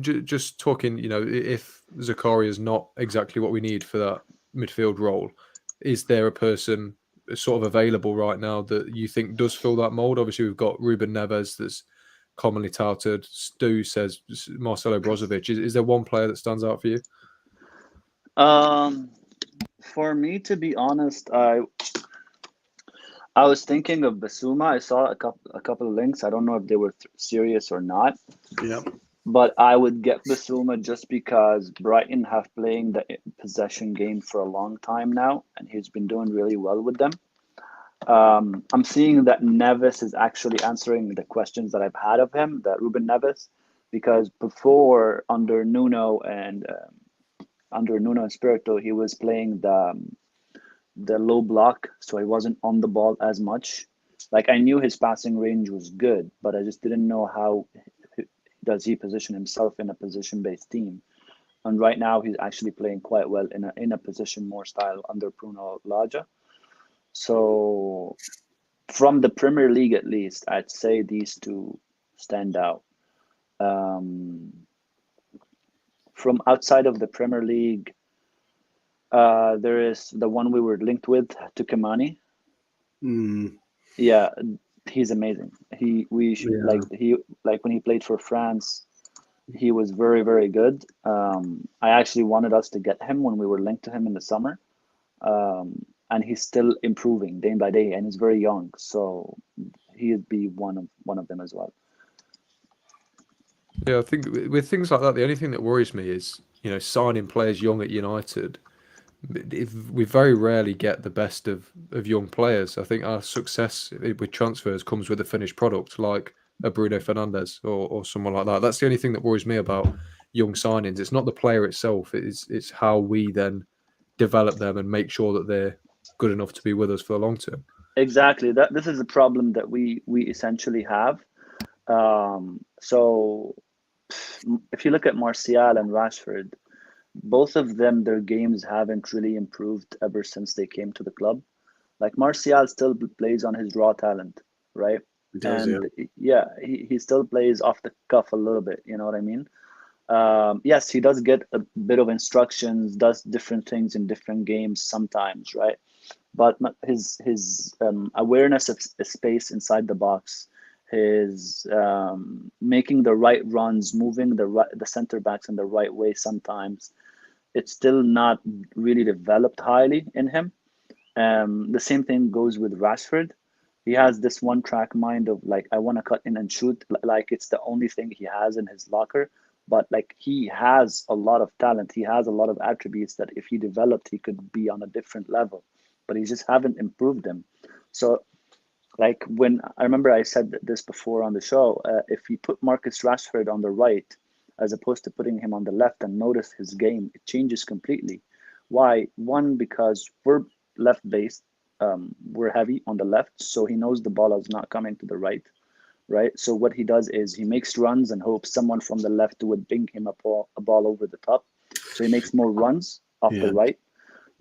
Just talking, if Zakaria is not exactly what we need for that midfield role, is there a person sort of available right now that you think does fill that mold? Obviously, we've got Ruben Neves that's commonly touted. Stu says Marcelo Brozovic. Is there one player that stands out for you? For me, to be honest, I was thinking of Basuma. I saw a couple of links. I don't know if they were serious or not. Yeah. But I would get Basuma just because Brighton have playing the possession game for a long time now, and he's been doing really well with them. I'm seeing that Neves is actually answering the questions that I've had of him, that Ruben Neves, because before under Nuno and Spirito, he was playing the low block, so he wasn't on the ball as much. Like, I knew his passing range was good, but I just didn't know how does he position himself in a position-based team. And right now, he's actually playing quite well in a position more style under Bruno Lage. So from the Premier League, at least, I'd say these two stand out. From outside of the Premier League, there is the one we were linked with, Tukumani. Yeah, he's amazing. Like when he played for France, he was very, very good. I actually wanted us to get him when we were linked to him in the summer. And he's still improving day by day, and he's very young, so he'd be one of them as well. Yeah, I think with things like that, the only thing that worries me is, signing players young at United. We very rarely get the best of young players. I think our success with transfers comes with a finished product, like a Bruno Fernandes or someone like that. That's the only thing that worries me about young signings. It's not the player itself; it's how we then develop them and make sure that they're good enough to be with us for the long term. Exactly. This is a problem that we essentially have. So if you look at Martial and Rashford, both of them, their games haven't really improved ever since they came to the club. Like, Martial still plays on his raw talent, right? He does, he still plays off the cuff a little bit. You know what I mean? Yes, he does get a bit of instructions, does different things in different games sometimes, right? But his awareness of space inside the box, his making the right runs, moving the center backs in the right way sometimes, it's still not really developed highly in him. The same thing goes with Rashford. He has this one track mind of, like, I want to cut in and shoot, like it's the only thing he has in his locker. But like, he has a lot of talent. He has a lot of attributes that if he developed, he could be on a different level. But he just haven't improved them. So, like, when I remember I said this before on the show, if you put Marcus Rashford on the right as opposed to putting him on the left, and notice his game, it changes completely. Why? One, because we're left-based. We're heavy on the left, so he knows the ball is not coming to the right. Right. So what he does is he makes runs and hopes someone from the left would bring him a ball over the top. So he makes more runs off the right.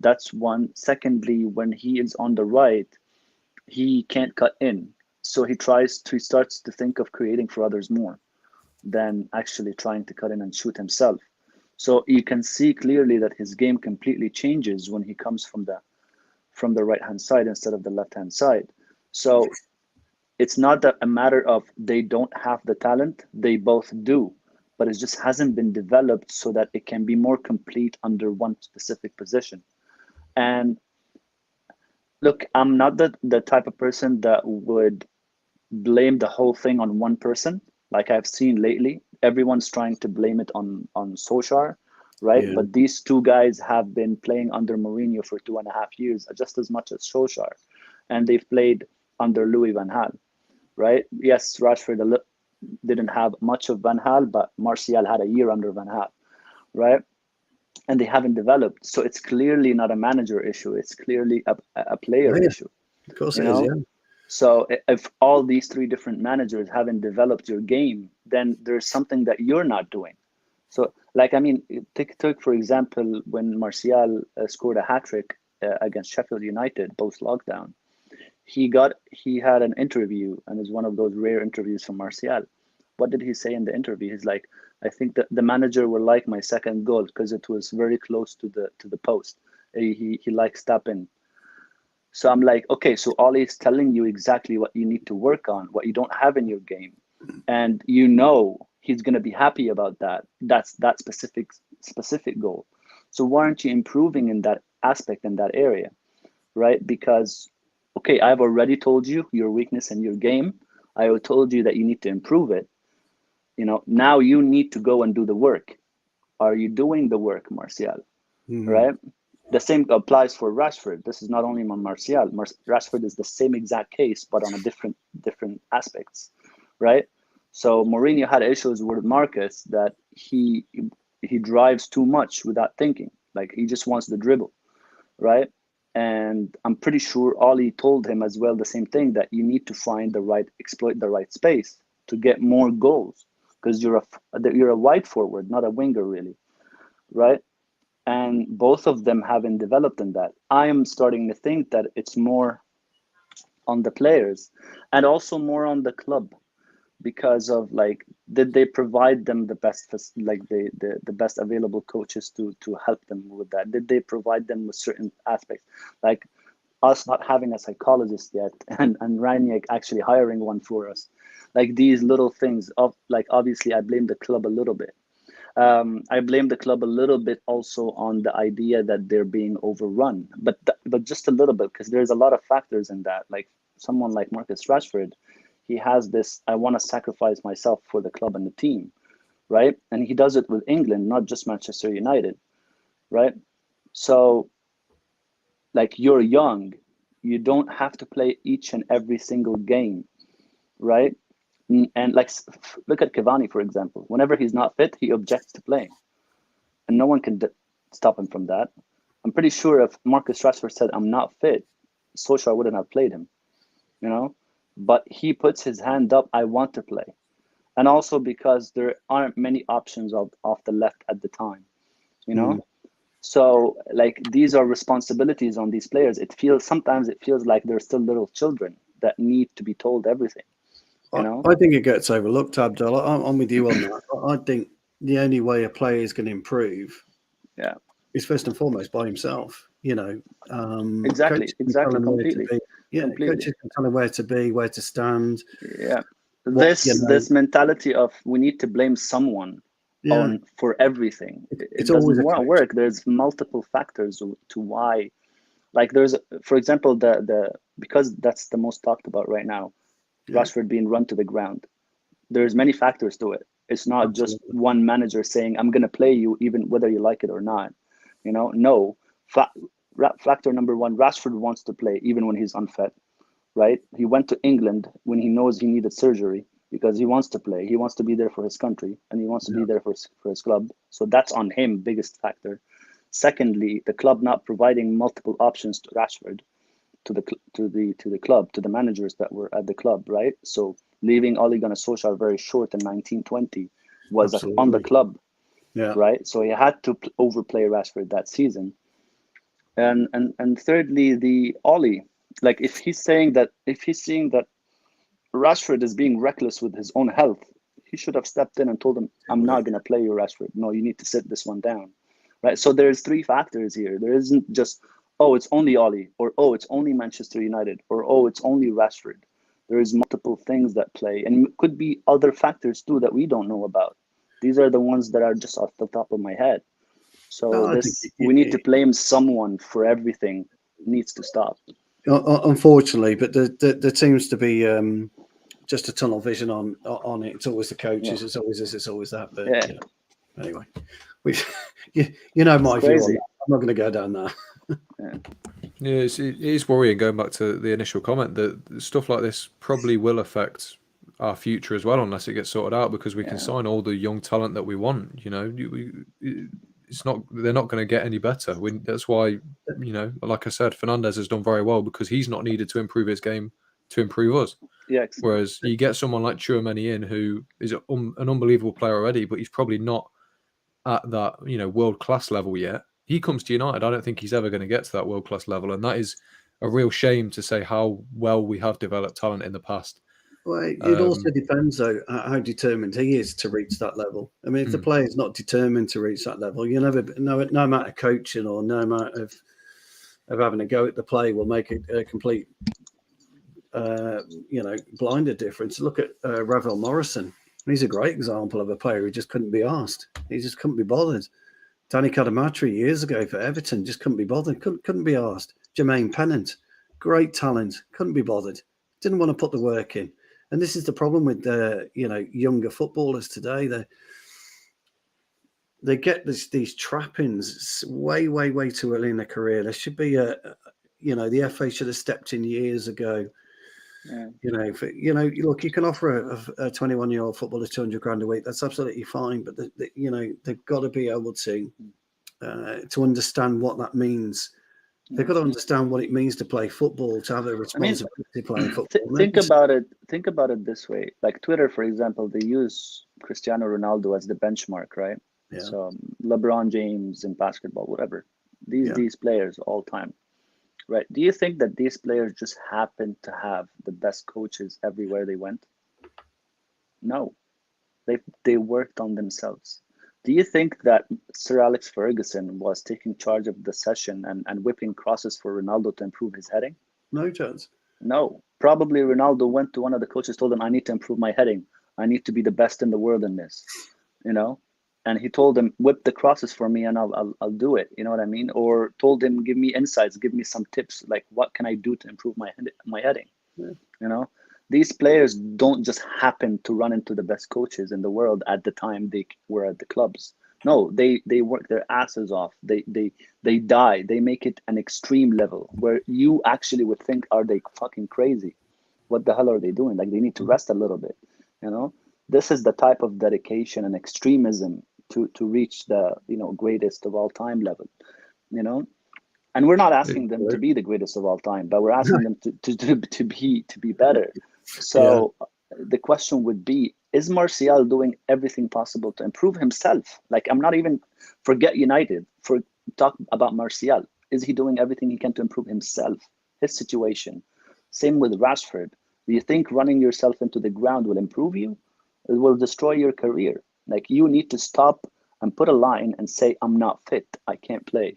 That's one. Secondly, when he is on the right, he can't cut in. So he starts to think of creating for others more than actually trying to cut in and shoot himself. So you can see clearly that his game completely changes when he comes from the right-hand side instead of the left-hand side. So it's not that a matter of they don't have the talent, they both do, but it just hasn't been developed so that it can be more complete under one specific position. And look, I'm not the type of person that would blame the whole thing on one person. Like I've seen lately, everyone's trying to blame it on Solskjaer, right? Yeah. But these two guys have been playing under Mourinho for 2.5 years, just as much as Solskjaer. And they've played under Louis van Gaal, right? Yes, Rashford didn't have much of Van Gaal, but Martial had a year under Van Gaal, right? And they haven't developed. So it's clearly not a manager issue. It's clearly a player issue. Of course it is, yeah. So if all these three different managers haven't developed your game, then there's something that you're not doing. So, like, I mean, take for example, when Martial scored a hat-trick against Sheffield United post-lockdown, he had an interview, and it's one of those rare interviews from Martial. What did he say in the interview? He's like, I think that the manager will like my second goal because it was very close to the post. He likes tapping. So I'm like, okay, so Ollie's telling you exactly what you need to work on, what you don't have in your game. And he's going to be happy about that. That's that specific goal. So why aren't you improving in that aspect, in that area, right? Because, okay, I've already told you your weakness in your game. I told you that you need to improve it. Now you need to go and do the work. Are you doing the work, Martial? Right? The same applies for Rashford. This is not only on Martial. Rashford is the same exact case, but on a different aspects, right? So Mourinho had issues with Marcus that he drives too much without thinking. Like he just wants the dribble, right? And I'm pretty sure Ollie told him as well the same thing, that you need to exploit the right space to get more goals, because you're a wide forward, not a winger really, right? And both of them haven't developed in that. I am starting to think that it's more on the players and also more on the club, because of like, did they provide them the best, like the best available coaches to help them with that? Did they provide them with certain aspects, like us not having a psychologist yet, and Rangnick actually hiring one for us? Like these little things of, like, obviously I blame the club a little bit. I blame the club a little bit also on the idea that they're being overrun, but just a little bit, because there's a lot of factors in that. Like someone like Marcus Rashford, he has this, I want to sacrifice myself for the club and the team, right? And he does it with England, not just Manchester United, right? So, like, you're young, you don't have to play each and every single game, right? And like, look at Cavani, for example. Whenever he's not fit, he objects to playing, and no one can stop him from that. I'm pretty sure if Marcus Rashford said, I'm not fit, Solskjaer wouldn't have played him, you know? But he puts his hand up, I want to play. And also because there aren't many options off the left at the time, you know? So like, these are responsibilities on these players. Sometimes it feels like they're still little children that need to be told everything, you know? I think it gets overlooked, Abdul. I'm with you on that. I think the only way a player is going to improve is first and foremost by himself, you know. Exactly, completely. Coaches can tell him where to be, where to stand. Yeah. This mentality of we need to blame someone for everything. It doesn't work. There's multiple factors to why. Like there's, for example, because that's the most talked about right now, Rashford being run to the ground. There's many factors to it. It's not just one manager saying, I'm going to play you even whether you like it or not. You know, no. Factor number one, Rashford wants to play even when he's unfit, right? He went to England when he knows he needed surgery because he wants to play. He wants to be there for his country and he wants to be there for his club. So that's on him, biggest factor. Secondly, the club not providing multiple options to Rashford, to the club, to the managers that were at the club, right? So leaving Ole Gunnar Solskjaer very short in 1920 was on the club, right? So he had to overplay Rashford that season. And thirdly, the Ole, like if he's seeing that Rashford is being reckless with his own health, he should have stepped in and told him, I'm not going to play you, Rashford. No, you need to sit this one down, right? So there's three factors here. There isn't just, oh, it's only Ole, or oh, it's only Manchester United, or oh, it's only Rashford. There is multiple things that play, and it could be other factors too that we don't know about. These are the ones that are just off the top of my head. So we need to blame someone for everything. It needs to stop. Unfortunately, but there seems to be just a tunnel vision on it. It's always the coaches. It's always this. It's always that. But you know, anyway, you know my view on that. I'm not going to go down there. Yeah, it is worrying, going back to the initial comment, that stuff like this probably will affect our future as well unless it gets sorted out, because we can sign all the young talent that we want. You know, they're not going to get any better. That's why, you know, like I said, Fernandes has done very well because he's not needed to improve his game to improve us. Yeah. Whereas you get someone like Tchouaméni in, who is an unbelievable player already, but he's probably not at that, you know, world-class level yet. He comes to United, I don't think he's ever going to get to that world-class level, and that is a real shame to say how well we have developed talent in the past. Well, it also depends, though, how determined he is to reach that level. I mean, if the player's not determined to reach that level, you never, no amount of coaching or no amount of having a go at the play will make a complete, you know, blinded difference. Look at Ravel Morrison. He's a great example of a player who just couldn't be asked. He just couldn't be bothered. Danny Cadamatri years ago for Everton just couldn't be bothered. Couldn't be asked. Jermaine Pennant, great talent, couldn't be bothered. Didn't want to put the work in. And this is the problem with the, you know, younger footballers today. They get these trappings way too early in their career. There should be you know, the FA should have stepped in years ago Yeah. Look, you can offer a 21-year-old footballer 200 grand a week. That's absolutely fine, but they've got to be able to understand what that means. They've got to understand what it means to play football, to have a responsibility playing football. Think about it. Think about it this way. Like Twitter, for example, they use Cristiano Ronaldo as the benchmark, right? Yeah. So LeBron James in basketball, whatever. These players all time. Right. Do you think that these players just happen to have the best coaches everywhere they went? No. They worked on themselves. Do you think that Sir Alex Ferguson was taking charge of the session and whipping crosses for Ronaldo to improve his heading? No chance. No. Probably Ronaldo went to one of the coaches, told him, I need to improve my heading. I need to be the best in the world in this, And he told him, whip the crosses for me and I'll do it. You know what I mean? Or told him, give me insights, give me some tips. Like, what can I do to improve my heading? Yeah. These players don't just happen to run into the best coaches in the world at the time they were at the clubs. No, they work their asses off. They die. They make it an extreme level where you actually would think, are they fucking crazy? What the hell are they doing? Like, they need to rest a little bit. This is the type of dedication and extremism to reach the greatest of all time level. And we're not asking them to be the greatest of all time, but we're asking them to be better. So the question would be, is Martial doing everything possible to improve himself? Like, I'm not even, forget United, talk about Martial. Is he doing everything he can to improve himself, his situation? Same with Rashford. Do you think running yourself into the ground will improve you? It will destroy your career. Like, you need to stop and put a line and say, I'm not fit. I can't play.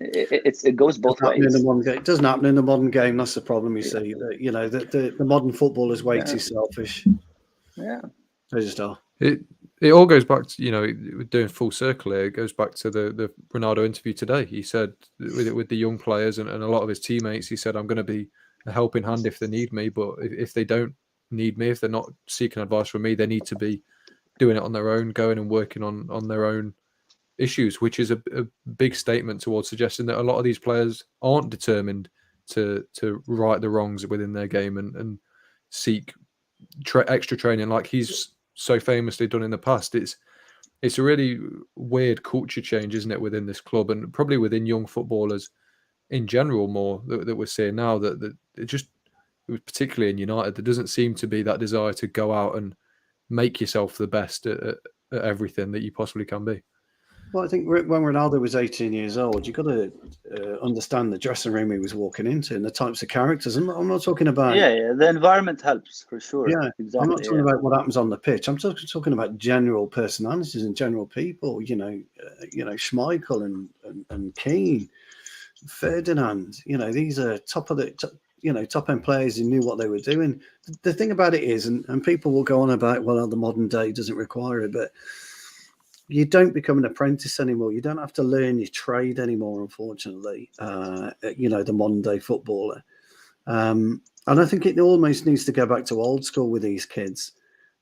It goes both ways. It doesn't happen in the modern game. That's the problem. You see, the modern football is way too selfish. Yeah, they just are. It all goes back to we're doing full circle here. It goes back to the Ronaldo interview today. He said with the young players and a lot of his teammates, he said, I'm going to be a helping hand if they need me, but if they don't need me, if they're not seeking advice from me, they need to be doing it on their own, going and working on their own issues, which is a big statement towards suggesting that a lot of these players aren't determined to right the wrongs within their game and seek extra training like he's so famously done in the past. It's a really weird culture change, isn't it, within this club and probably within young footballers in general more that we're seeing now that it just, particularly in United, there doesn't seem to be that desire to go out and make yourself the best at everything that you possibly can be. Well, I think when Ronaldo was 18 years old, you've got to understand the dressing room he was walking into and the types of characters. I'm not talking about... Yeah, the environment helps for sure. Yeah, exactly. I'm not talking about what happens on the pitch. I'm talking about general personalities and general people, Schmeichel and Keane, Ferdinand, these are top end players who knew what they were doing. The thing about it is, and people will go on about, well, the modern day doesn't require it, but you don't become an apprentice anymore. You don't have to learn your trade anymore, unfortunately, the modern day footballer. And I think it almost needs to go back to old school with these kids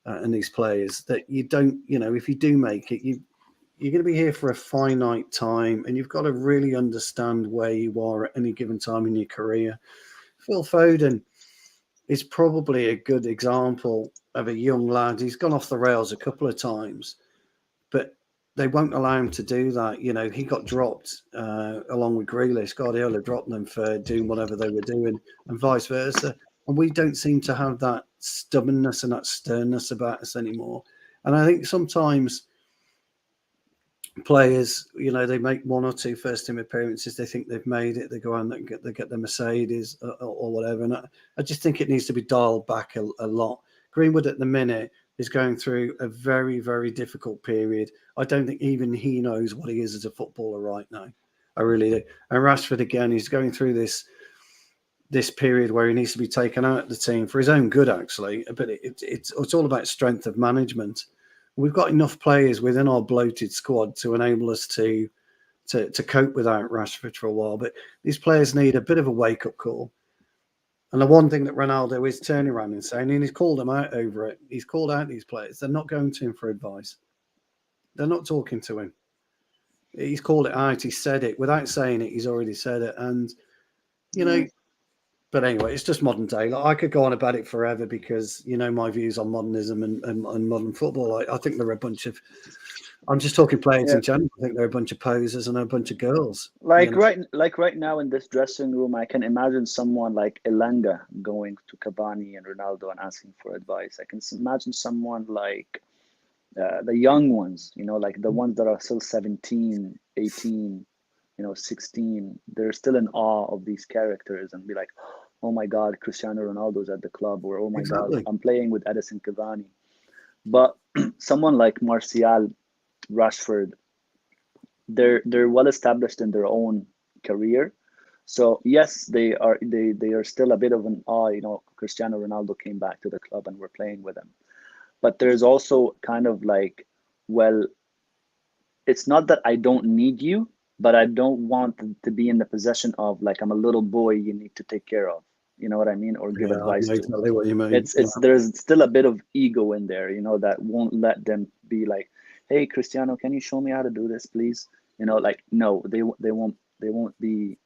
and these players, that you don't, if you do make it, you're going to be here for a finite time and you've got to really understand where you are at any given time in your career. Phil Foden is probably a good example of a young lad. He's gone off the rails a couple of times, but they won't allow him to do that. He got dropped along with Grealish. Guardiola dropped them for doing whatever they were doing and vice versa. And we don't seem to have that stubbornness and that sternness about us anymore. And I think sometimes players, they make one or two first team appearances. They think they've made it. They go on and get the Mercedes or whatever. And I just think it needs to be dialed back a lot. Greenwood at the minute is going through a very, very difficult period. I don't think even he knows what he is as a footballer right now. I really do. And Rashford, again, he's going through this period where he needs to be taken out of the team for his own good, actually. But it's all about strength of management. We've got enough players within our bloated squad to enable us to cope without Rashford for a while. But these players need a bit of a wake-up call. And the one thing that Ronaldo is turning around and saying, and he's called them out over it, he's called out these players. They're not going to him for advice. They're not talking to him. He's called it out. He said it. Without saying it, he's already said it. And, But anyway, it's just modern day. Like, I could go on about it forever because my views on modernism and modern football. I think they're a bunch of. I'm just talking players in general. I think they're a bunch of posers and a bunch of girls. Like right now in this dressing room, I can imagine someone like Elanga going to Cavani and Ronaldo and asking for advice. I can imagine someone like the young ones, like the ones that are still 17, 18, 16. They're still in awe of these characters and be like, oh my God, Cristiano Ronaldo's at the club, or oh my God, I'm playing with Edison Cavani. But someone like Martial, Rashford, they're well established in their own career. So yes, they are still a bit of an awe. Cristiano Ronaldo came back to the club and we're playing with him. But there's also kind of like, well, it's not that I don't need you, but I don't want to be in the possession of like I'm a little boy you need to take care of. You know what I mean? Or give advice to. Exactly what you mean. It's there's still a bit of ego in there, that won't let them be like, hey, Cristiano, can you show me how to do this, please? Like, no, they won't be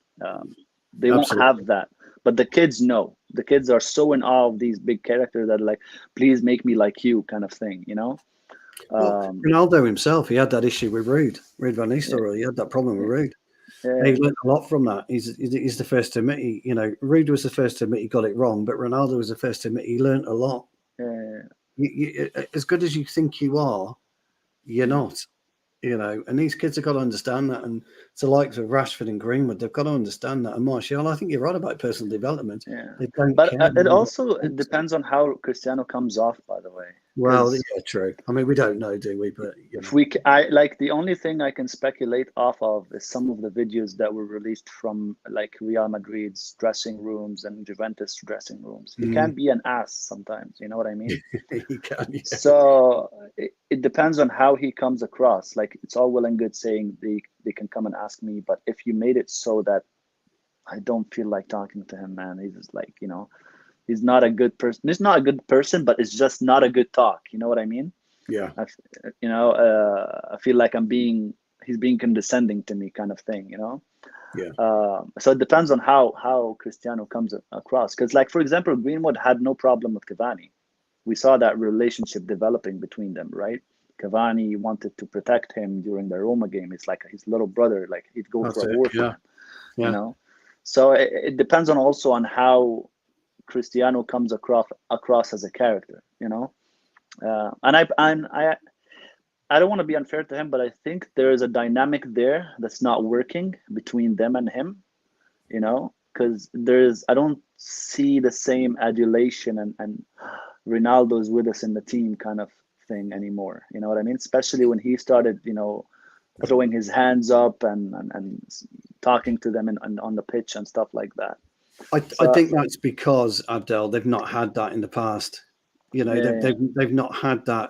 they won't have that. But the kids know. The kids are so in awe of these big characters that are like, please make me like you, kind of thing, Well, Ronaldo himself, he had that issue with Ruud van Nistelrooy. He had that problem with Ruud. Yeah. And he learned a lot from that. He's the first to admit, Ruud was the first to admit he got it wrong, but Ronaldo was the first to admit he learned a lot. Yeah. As good as you think you are, you're not. And these kids have got to understand that. And it's the likes of Rashford and Greenwood, they've got to understand that. And Martial, I think you're right about personal development. Yeah. They don't but care. it also depends on how Cristiano comes off, by the way. Well, yeah, true. I mean, we don't know, do we? But if the only thing I can speculate off of is some of the videos that were released from like Real Madrid's dressing rooms and Juventus dressing rooms. He can be an ass sometimes. You know what I mean? He can. Yeah. So it depends on how he comes across. Like, it's all well and good saying they can come and ask me, but if you made it so that I don't feel like talking to him, man, he's just like, he's not a good person. He's not a good person, but it's just not a good talk. You know what I mean? Yeah. I feel like he's being condescending to me, kind of thing. Yeah. So it depends on how Cristiano comes across. Because, like, for example, Greenwood had no problem with Cavani. We saw that relationship developing between them, right? Cavani wanted to protect him during the Roma game. It's like his little brother. Like, he'd go for a war for him. Yeah. So it depends on how Cristiano comes across as a character, and I don't want to be unfair to him, but I think there is a dynamic there that's not working between them and him, because I don't see the same adulation and Ronaldo's with us in the team kind of thing anymore. You know what I mean? Especially when he started, throwing his hands up and talking to them on the pitch and stuff like that. I think that's because, Abdel, they've not had that in the past. They've not had that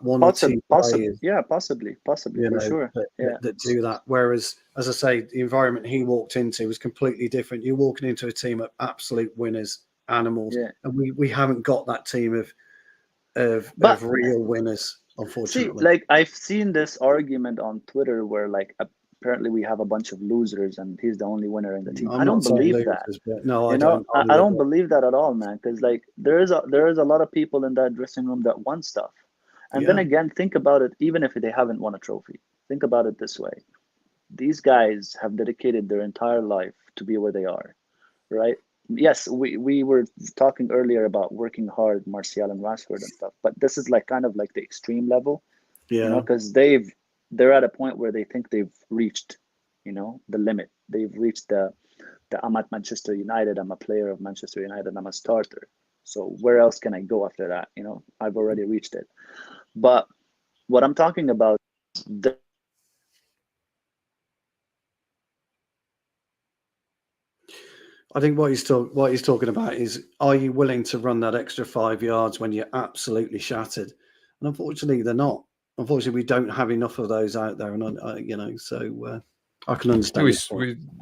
one or two players. Yeah, possibly for sure. That do that. Whereas, as I say, the environment he walked into was completely different. You're walking into a team of absolute winners, animals, and we haven't got that team of real winners, unfortunately. See, like, I've seen this argument on Twitter where, like, apparently we have a bunch of losers and he's the only winner in the team. I don't believe that. No, I don't. I don't believe that at all, man. Because, like, there is a lot of people in that dressing room that won stuff. And then again, think about it. Even if they haven't won a trophy, think about it this way: these guys have dedicated their entire life to be where they are, right? Yes, we were talking earlier about working hard, Martial and Rashford and stuff, but this is like kind of like the extreme level, because they're at a point where they think they've reached, the limit. They've reached the I'm at Manchester United, I'm a player of Manchester United, I'm a starter. So where else can I go after that? I've already reached it. But what I'm talking about, I think what he's talking about is, are you willing to run that extra 5 yards when you're absolutely shattered? And unfortunately, they're not. Unfortunately, we don't have enough of those out there, and so I can understand.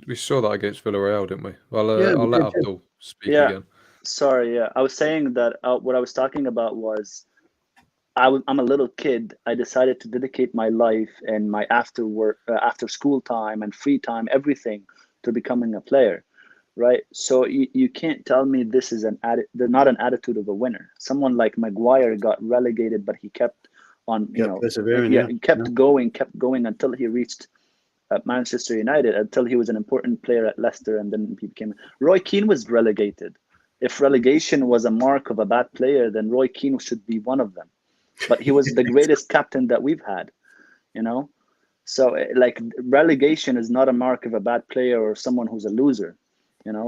We saw that against Villarreal, didn't we? I'll let Abdul speak again. Sorry, I was saying that what I was talking about was I'm a little kid. I decided to dedicate my life and my after school time and free time, everything, to becoming a player. right? So you can't tell me this is they're not an attitude of a winner. Someone like Maguire got relegated, but he kept on, persevering. he kept going until he reached Manchester United, until he was an important player at Leicester, and then he became. Roy Keane was relegated. If relegation was a mark of a bad player, then Roy Keane should be one of them. But he was the greatest captain that we've had, So like relegation is not a mark of a bad player or someone who's a loser.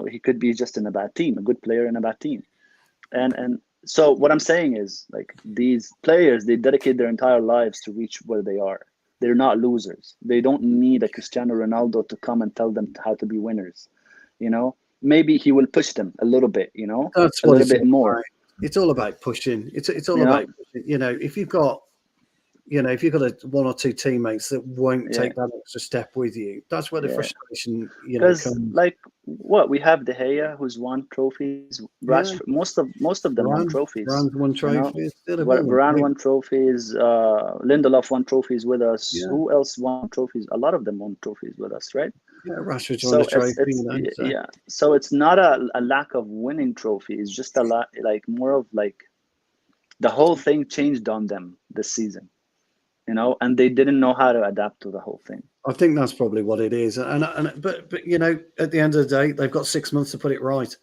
He could be just in a bad team, a good player in a bad team. And so what I'm saying is, like, these players, they dedicate their entire lives to reach where they are. They're not losers. They don't need a Cristiano Ronaldo to come and tell them how to be winners. Maybe he will push them a little bit, That's a what little it's bit all more. about. It's all about pushing. It's all about pushing. If you've got one or two teammates that won't take that extra step with you, that's where the frustration, Because comes. like we have De Gea, who's won trophies. Rashford, most of them won trophies. Varane won trophies. Varane won trophies. Lindelof won trophies with us. Yeah. Who else won trophies? A lot of them won trophies with us, right? Yeah, Rashford won a trophy. So it's not a lack of winning trophies. It's just a lot, like more of like the whole thing changed on them this season. And they didn't know how to adapt to the whole thing. I think that's probably what it is. But at the end of the day, they've got 6 months to put it right.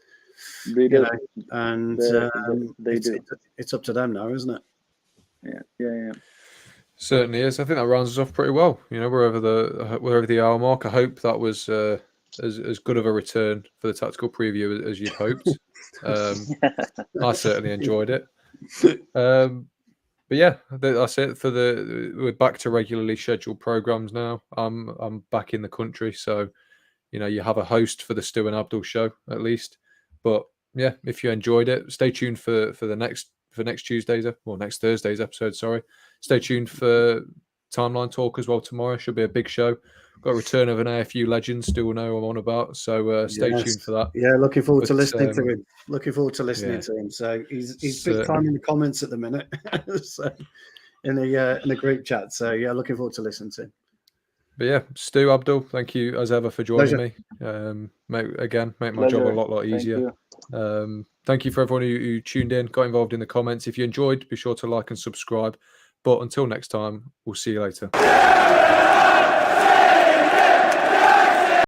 They do. And they do. It's up to them now, isn't it? Yeah. Certainly is. I think that rounds us off pretty well. Wherever the hour mark. I hope that was as good of a return for the tactical preview as you'd hoped. I certainly enjoyed it. But yeah, that's it for we're back to regularly scheduled programs now. I'm back in the country, so you have a host for the Stu and Abdul show at least. But yeah, if you enjoyed it, stay tuned for next Tuesday's next Thursday's episode. Sorry, stay tuned for Timeline Talk as well tomorrow. Should be a big show. Got a return of an AFU legend. Stu will know I'm on about. So stay tuned for that. Yeah, looking forward to listening to him. Looking forward to listening to him. So he's big time in the comments at the minute. So in the group chat. So yeah, looking forward to listening to him. But yeah, Stu, Abdul, thank you as ever for joining me. Make my job a lot easier. Thank you for everyone who tuned in, got involved in the comments. If you enjoyed, be sure to like and subscribe. But until next time, we'll see you later.